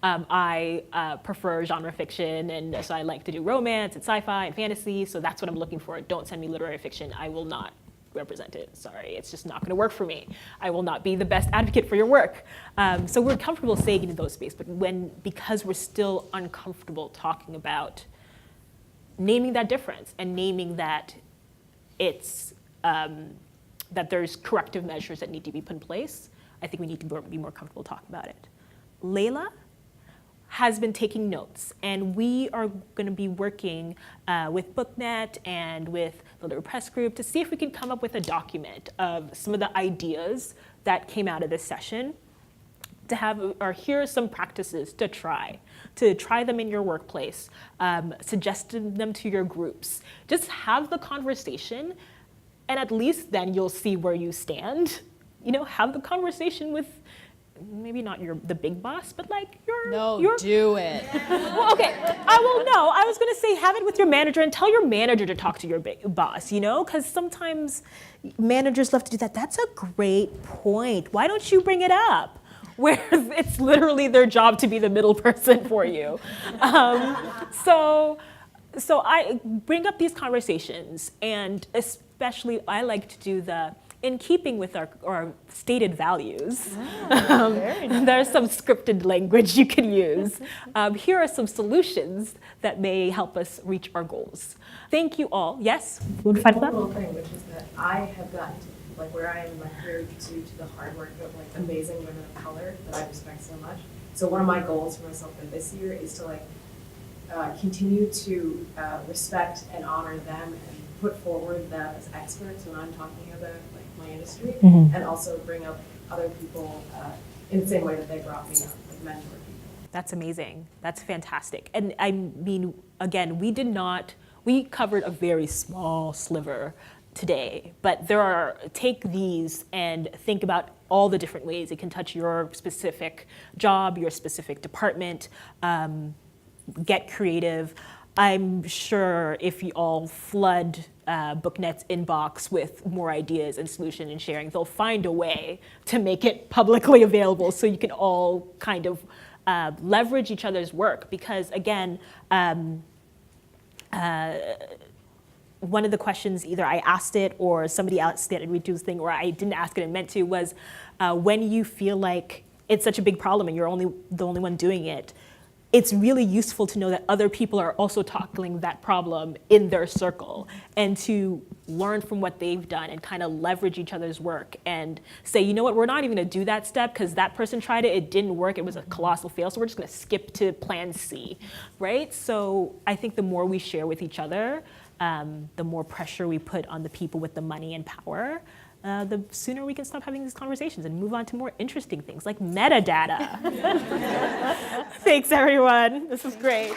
I prefer genre fiction, and so I like to do romance and sci-fi and fantasy, so that's what I'm looking for. Don't send me literary fiction. I will not represent it. Sorry, it's just not going to work for me. I will not be the best advocate for your work. So we're comfortable saying it in those spaces, but because we're still uncomfortable talking about naming that difference and naming that it's that there's corrective measures that need to be put in place, I think we need to be more comfortable talking about it. Layla has been taking notes, and we are going to be working with BookNet and with the Literary Press Group to see if we can come up with a document of some of the ideas that came out of this session to have, or here are some practices to try them in your workplace, suggest them to your groups. Just have the conversation, and at least then you'll see where you stand. You know, have the conversation with maybe not the big boss, but like do it. Well, okay, I was gonna say have it with your manager and tell your manager to talk to your big boss, you know, because sometimes managers love to do that. That's a great point. Why don't you bring it up? Where it's literally their job to be the middle person for you. So I bring up these conversations, and especially I like to do in keeping with our stated values. There's some scripted language you can use. Here are some solutions that may help us reach our goals. Thank you all. Yes? One little thing, which is that I have gotten to like where I am in my career due to the hard work of like amazing women of color that I respect so much. So one of my goals for myself for this year is to like continue to respect and honor them and put forward them as experts when I'm talking about like my industry, and also bring up other people in the same way that they brought me up, like mentor people. That's amazing. That's fantastic. And I mean, again, we covered a very small sliver today, but take these and think about all the different ways it can touch your specific job, your specific department. Get creative. I'm sure if you all flood BookNet's inbox with more ideas and solution and sharing, they'll find a way to make it publicly available so you can all kind of leverage each other's work. Because again, one of the questions, either I asked it or somebody else did we do this thing, or I didn't ask it and meant to, was when you feel like it's such a big problem and you're the only one doing it, it's really useful to know that other people are also tackling that problem in their circle, and to learn from what they've done and kind of leverage each other's work and say, you know what, we're not even gonna do that step because that person tried it, it didn't work, it was a colossal fail, so we're just gonna skip to plan C, right? So I think the more we share with each other, the more pressure we put on the people with the money and power, the sooner we can stop having these conversations and move on to more interesting things like metadata. Thanks, everyone. This was great.